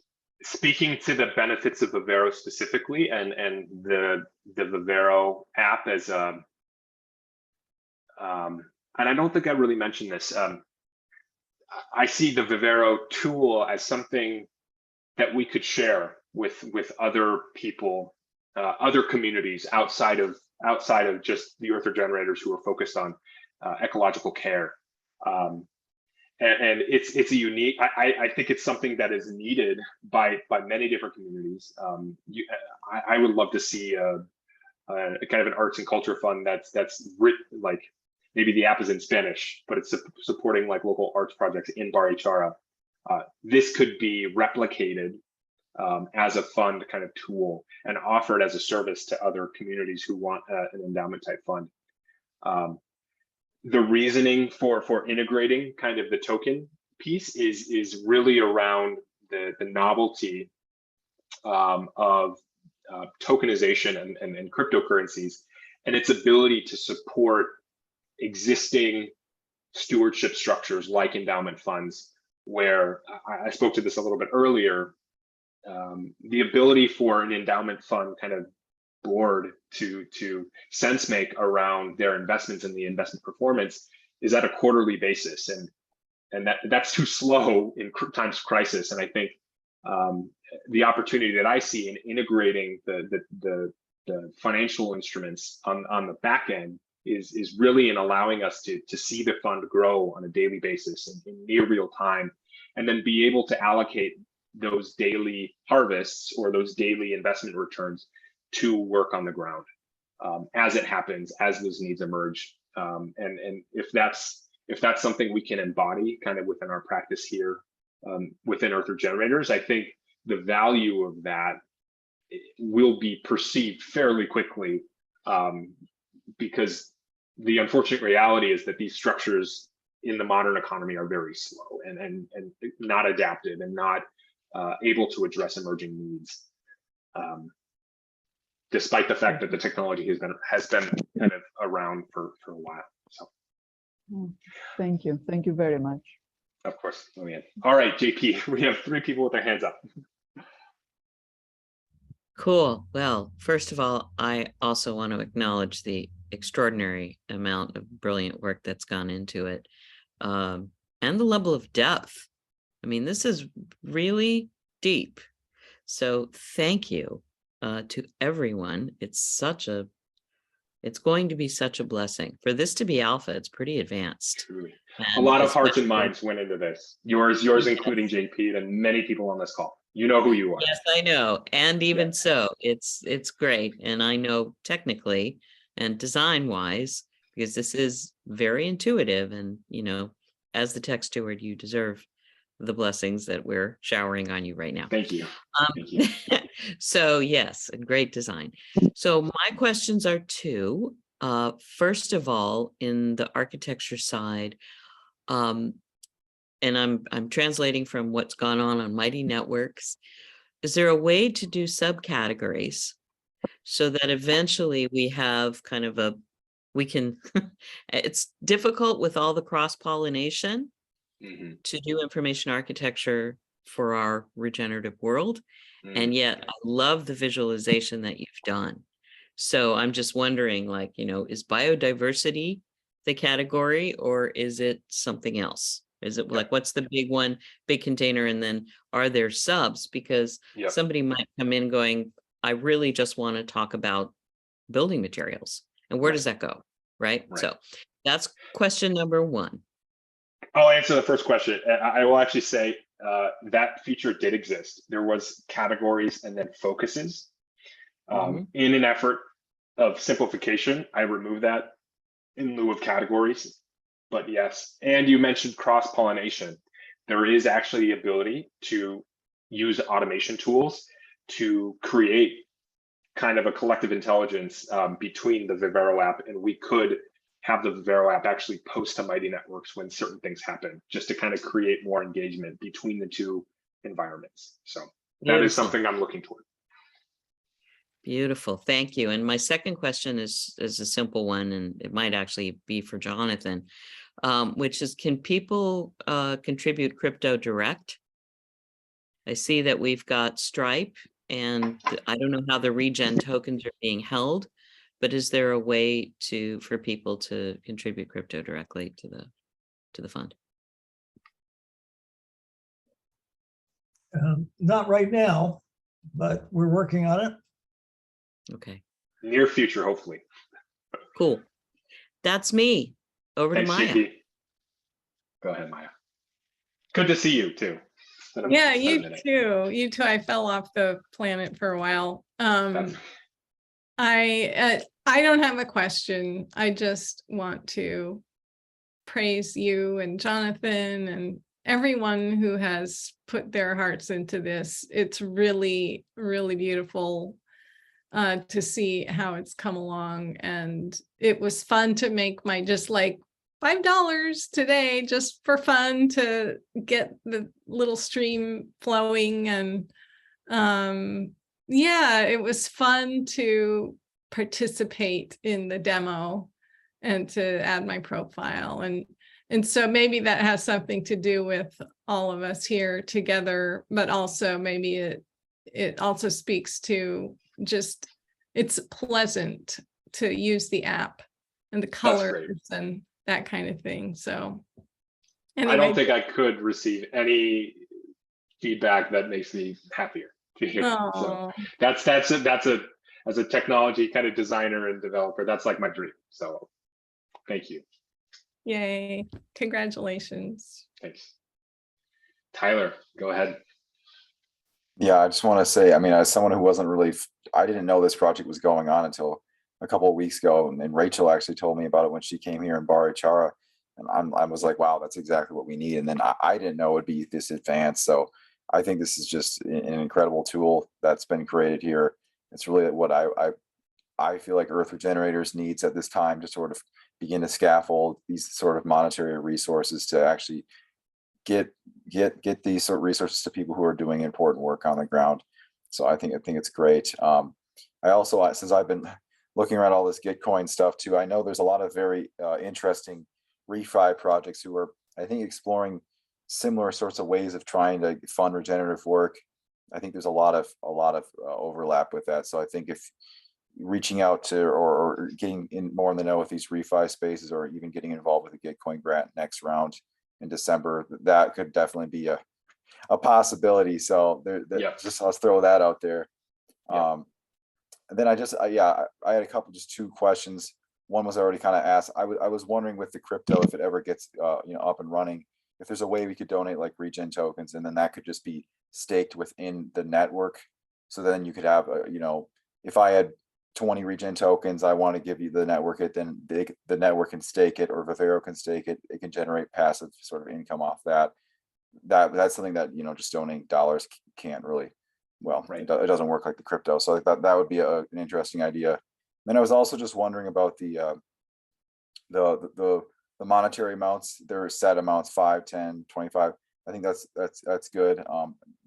speaking to the benefits of Vivero specifically and the Vivero app as and I don't think I really mentioned this. I see the Vivero tool as something that we could share with other people, other communities outside of just the Earth Regenerators who are focused on ecological care. And it's a unique, I think it's something that is needed by many different communities. I would love to see a kind of an arts and culture fund that's written, like maybe the app is in Spanish, but it's supporting like local arts projects in Bar Chara. This could be replicated as a fund kind of tool and offered as a service to other communities who want an endowment type fund. The reasoning for integrating kind of the token piece is really around the novelty of tokenization and cryptocurrencies and its ability to support existing stewardship structures like endowment funds, where I spoke to this a little bit earlier. The ability for an endowment fund kind of board to sense make around their investments and the investment performance is at a quarterly basis, and that's too slow in times of crisis. And I think the opportunity that I see in integrating the financial instruments on the back end is really in allowing us to see the fund grow on a daily basis in near real time, and then be able to allocate those daily harvests or those daily investment returns to work on the ground as it happens, as those needs emerge. And if that's something we can embody kind of within our practice here within Earth Regenerators, I think the value of that will be perceived fairly quickly, because the unfortunate reality is that these structures in the modern economy are very slow and not adapted and not able to address emerging needs. Despite the fact that the technology has been kind of around for a while. So thank you very much. Of course, Lillian. All right, JP, we have 3 people with their hands up. Cool. Well, first of all, I also want to acknowledge the extraordinary amount of brilliant work that's gone into it, and the level of depth. I mean, this is really deep. So thank you to everyone. It's going to be such a blessing. For this to be alpha, it's pretty advanced. Truly. A And lot of hearts and especially, minds went into this. Yours including JP, and many people on this call. You know who you are. yes, I know. And even so, it's great. And I know technically and design wise, because this is very intuitive, and as the tech steward, you deserve the blessings that we're showering on you right now. Thank you. Thank you. So yes, a great design. So my questions are two. First of all, in the architecture side, and I'm translating from what's gone on Mighty Networks. Is there a way to do subcategories so that eventually we have kind of it's difficult with all the cross-pollination to do information architecture for our regenerative world. And yet I love the visualization that you've done. So I'm just wondering, like, is biodiversity the category, or is it something else? Is it like, what's the big one, big container? And then are there subs? Because somebody might come in going, I really just want to talk about building materials. And where does that go? Right. So that's question number one. I'll answer the first question. I will actually say that feature did exist. There was categories and then focuses. In an effort of simplification, I removed that in lieu of categories. But yes, and you mentioned cross-pollination. There is actually the ability to use automation tools to create kind of a collective intelligence between the Vivero app, and we could have the Vivero app actually post to Mighty Networks when certain things happen, just to kind of create more engagement between the two environments. So that is something I'm looking toward. Beautiful. Thank you. And my second question is a simple one, and it might actually be for Jonathan, which is, can people contribute crypto direct? I see that we've got Stripe, and I don't know how the regen tokens are being held, but is there a way for people to contribute crypto directly to the fund? Not right now, but we're working on it. Okay. Near future, hopefully. Cool. That's me. Over to Maya. JP. Go ahead, Maya. Good to see you too. Yeah, you too. You too. I fell off the planet for a while. I don't have a question. I just want to praise you and Jonathan and everyone who has put their hearts into this. It's really, really beautiful to see how it's come along. And it was fun to make my just like $5 today, just for fun, to get the little stream flowing. And yeah, it was fun to participate in the demo and to add my profile. And so maybe that has something to do with all of us here together, but also maybe it also speaks to just, it's pleasant to use the app and the colors and that kind of thing. So anyway. I don't think I could receive any feedback that makes me happier to hear. So that's as a technology kind of designer and developer, that's like my dream. So thank you. Yay. Congratulations. Thanks. Tyler, go ahead. Yeah, I just want to say, I mean, as someone who wasn't really, I didn't know this project was going on until a couple of weeks ago, and Rachel actually told me about it when she came here in Barichara, and I was like, wow, that's exactly what we need. And then I didn't know it would be this advanced. So I think this is just an incredible tool that's been created here. It's really what I feel like Earth Regenerators needs at this time to sort of begin to scaffold these sort of monetary resources to actually get these sort of resources to people who are doing important work on the ground. So I think it's great. I also, since I've been looking around all this Gitcoin stuff too, I know there's a lot of very interesting refi projects who are, I think, exploring similar sorts of ways of trying to fund regenerative work. I think there's a lot of overlap with that. So I think if reaching out to or getting in more in the know with these refi spaces, or even getting involved with the Gitcoin grant next round in December, that could definitely be a possibility. So just let's throw that out there. And then I had a couple, just two questions. One was already kind of asked. I was wondering with the crypto, if it ever gets up and running, if there's a way we could donate like regen tokens, and then that could just be staked within the network. So then you could have if I had 20 regen tokens, I want to give you the network it, then the network can stake it, or Vivero can stake it. It can generate passive sort of income off that. That's something that just donating dollars can't really. Well, it doesn't work like the crypto. So I thought that would be an interesting idea. Then I was also just wondering about the monetary amounts. There are set amounts, 5, 10, 25. I think that's good.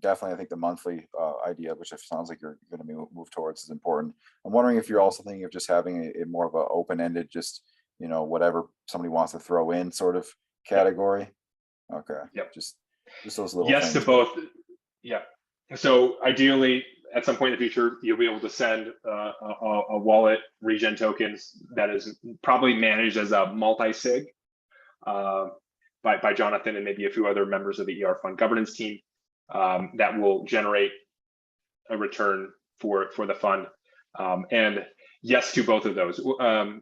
Definitely, I think the monthly idea, which it sounds like you're going to move towards, is important. I'm wondering if you're also thinking of just having a more of an open-ended, just whatever somebody wants to throw in sort of category. Okay. Yep. Just those little yes things. To both. Yeah. So ideally, at some point in the future, you'll be able to send a wallet regen tokens that is probably managed as a multi-sig by Jonathan and maybe a few other members of the ER Fund governance team that will generate a return for the fund. And yes to both of those. I'm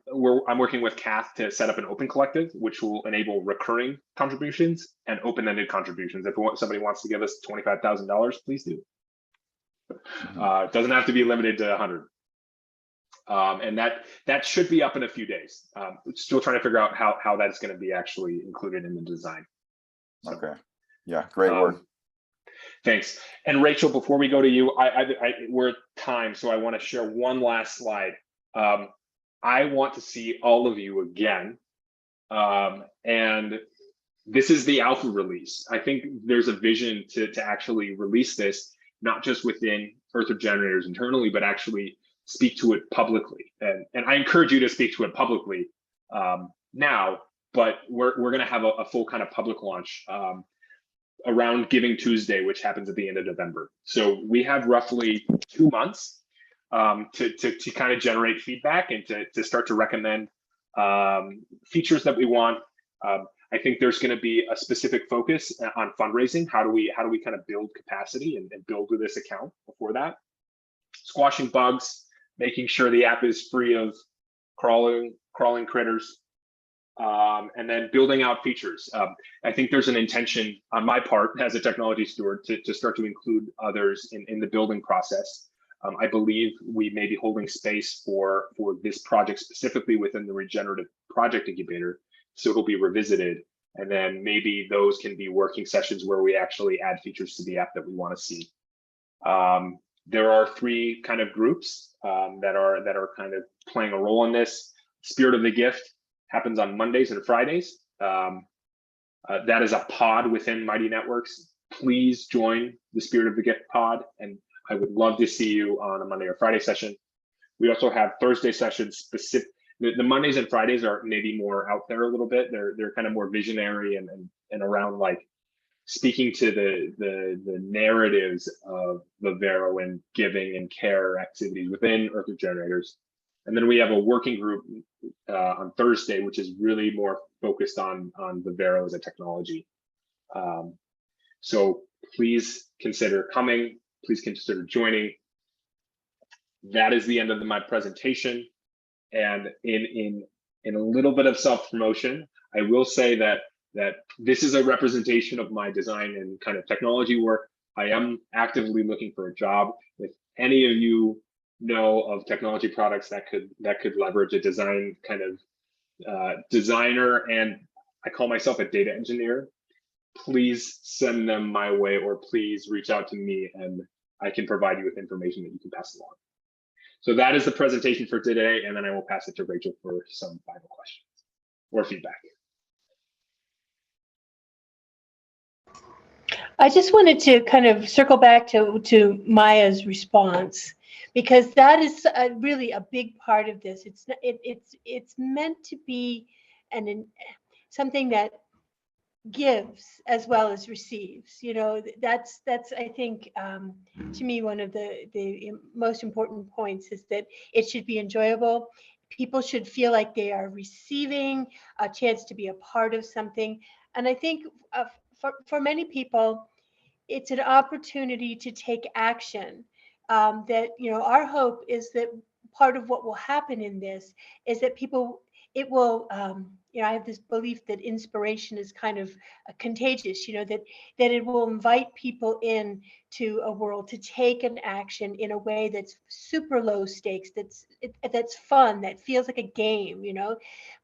working with Kath to set up an open collective, which will enable recurring contributions and open-ended contributions. If somebody wants to give us $25,000, please do. It doesn't have to be limited to 100. And that should be up in a few days. Still trying to figure out how that's going to be actually included in the design. So, okay. Yeah, great work. Thanks. And Rachel, before we go to you, we're at time, so I want to share one last slide. I want to see all of you again. And this is the alpha release. I think there's a vision to actually release this, not just within Earth Regenerators internally, but actually speak to it publicly. And I encourage you to speak to it publicly now, but we're going to have a full kind of public launch around Giving Tuesday, which happens at the end of November. So we have roughly 2 months to kind of generate feedback and to start to recommend features that we want. I think there's going to be a specific focus on fundraising. How do we kind of build capacity and build with this account before that? Squashing bugs, making sure the app is free of crawling critters, and then building out features. I think there's an intention on my part as a technology steward to start to include others in the building process. I believe we may be holding space for this project specifically within the regenerative project incubator. So it'll be revisited, and then maybe those can be working sessions where we actually add features to the app that we want to see. There are 3 kind of groups that are kind of playing a role in this. Spirit of the Gift happens on Mondays and Fridays. That is a pod within Mighty Networks. Please join the Spirit of the Gift pod, and I would love to see you on a Monday or Friday session. We also have Thursday sessions specific. The Mondays and Fridays are maybe more out there a little bit. They're kind of more visionary and around like speaking to the narratives of Vivero and giving and care activities within Earth Regenerators. And then we have a working group on Thursday, which is really more focused on Vivero as a technology. So please consider coming. Please consider joining. That is the end of my presentation. And in a little bit of self-promotion, I will say that this is a representation of my design and kind of technology work. I am actively looking for a job. If any of you know of technology products that could leverage a design kind of designer, and I call myself a data engineer, please send them my way, or please reach out to me and I can provide you with information that you can pass along. So that is the presentation for today, and then I will pass it to Rachel for some final questions or feedback. I just wanted to kind of circle back to Maya's response, because that is really a big part of this. It's meant to be something that gives as well as receives. That's I think to me one of the most important points is that it should be enjoyable. People should feel like they are receiving a chance to be a part of something. And I think for many people, it's an opportunity to take action. That, our hope is that part of what will happen in this is that it will, I have this belief that inspiration is kind of contagious, that it will invite people in to a world to take an action in a way that's super low stakes, that's fun, that feels like a game,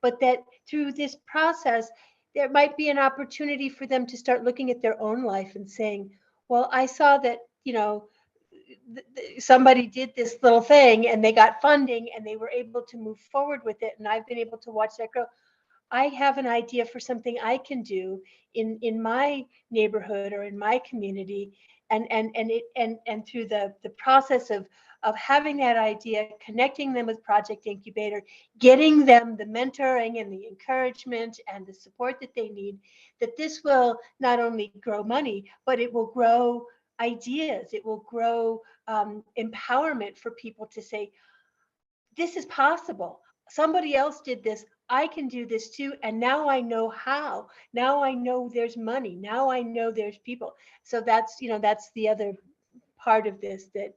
but that through this process, there might be an opportunity for them to start looking at their own life and saying, well, I saw that, somebody did this little thing and they got funding and they were able to move forward with it. And I've been able to watch that grow. I have an idea for something I can do in my neighborhood or in my community. And through the process of having that idea, connecting them with Project Incubator, getting them the mentoring and the encouragement and the support that they need, that this will not only grow money, but it will grow ideas. It will grow empowerment for people to say, this is possible. Somebody else did this. I can do this too. And now I know how. Now I know there's money. Now I know there's people. So that's the other part of this, that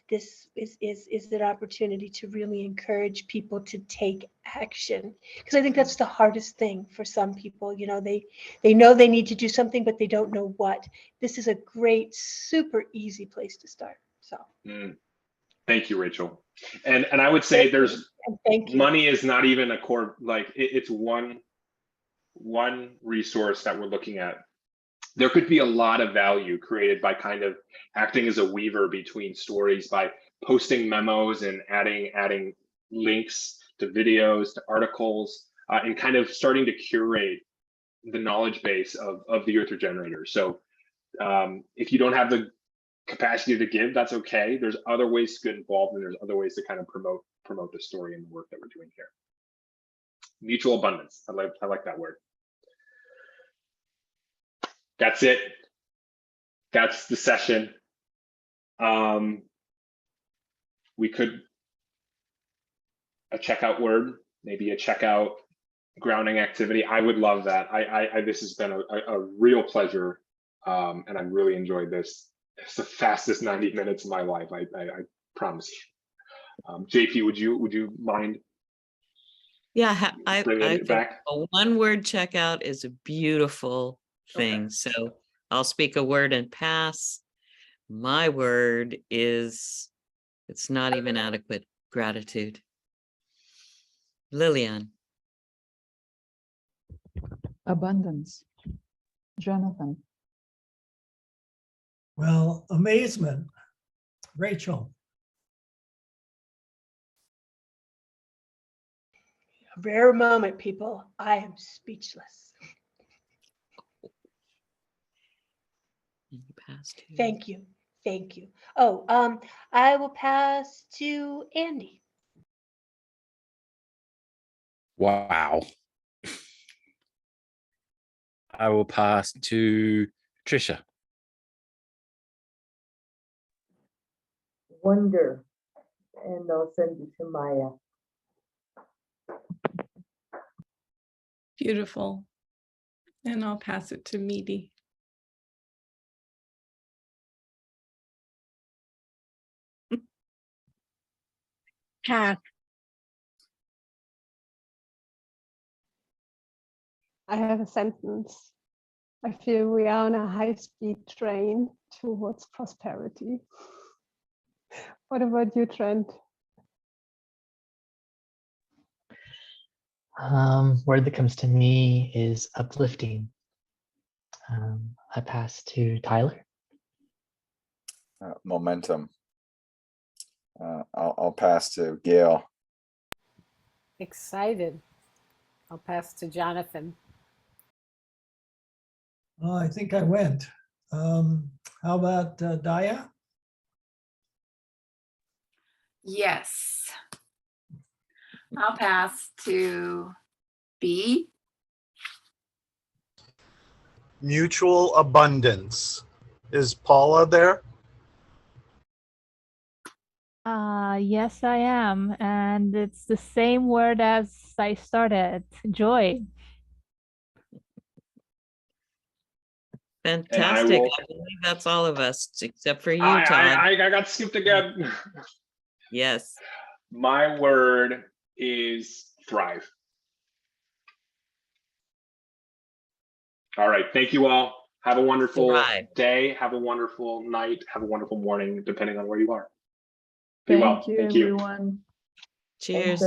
this is an opportunity to really encourage people to take action, because I think that's the hardest thing for some people. They know they need to do something, but they don't know what. This is a great, super easy place to start. So thank you, Rachel. And I would say thank you. Money is not even a core, it's one resource that we're looking at. There could be a lot of value created by kind of acting as a weaver between stories, by posting memos and adding links to videos, to articles, and kind of starting to curate the knowledge base of the Earth Regenerators. So if you don't have the capacity to give, that's okay. There's other ways to get involved, and there's other ways to kind of promote the story and the work that we're doing here. Mutual abundance. I like that word. That's it. That's the session. We could a checkout word, maybe a checkout grounding activity. I would love that. This has been a real pleasure, and I really enjoyed this. It's the fastest 90 minutes of my life. I promise you. JP, would you mind? Yeah, I think back? a one-word checkout is a beautiful thing. Okay. So I'll speak a word and pass. My word is, it's not even adequate, gratitude. Lillian. Abundance. Jonathan. Well, amazement. Rachel. A rare moment, people. I am speechless. Thank you. Thank you. Oh, I will pass to Andy. Wow. I will pass to Tricia. Wonder, and I'll send it to Maya. Beautiful. And I'll pass it to Meaty. Kath. I have a sentence. I feel we are on a high-speed train towards prosperity. What about you, Trent? Word that comes to me is uplifting. I pass to Tyler. Momentum. I'll pass to Gail. Excited. I'll pass to Jonathan. Oh, I think I went. How about Daya? Yes. I'll pass to B. Mutual abundance. Is Paula there? Yes, I am. And it's the same word as I started, joy. Fantastic. will- I believe that's all of us, except for you, I Todd. got skipped again. Yes. My word is thrive. All right. Thank you all. Have a wonderful Thrive. day. Have a wonderful night. Have a wonderful morning, depending on where you are. Be well. Thank you, Thank you. everyone. Cheers.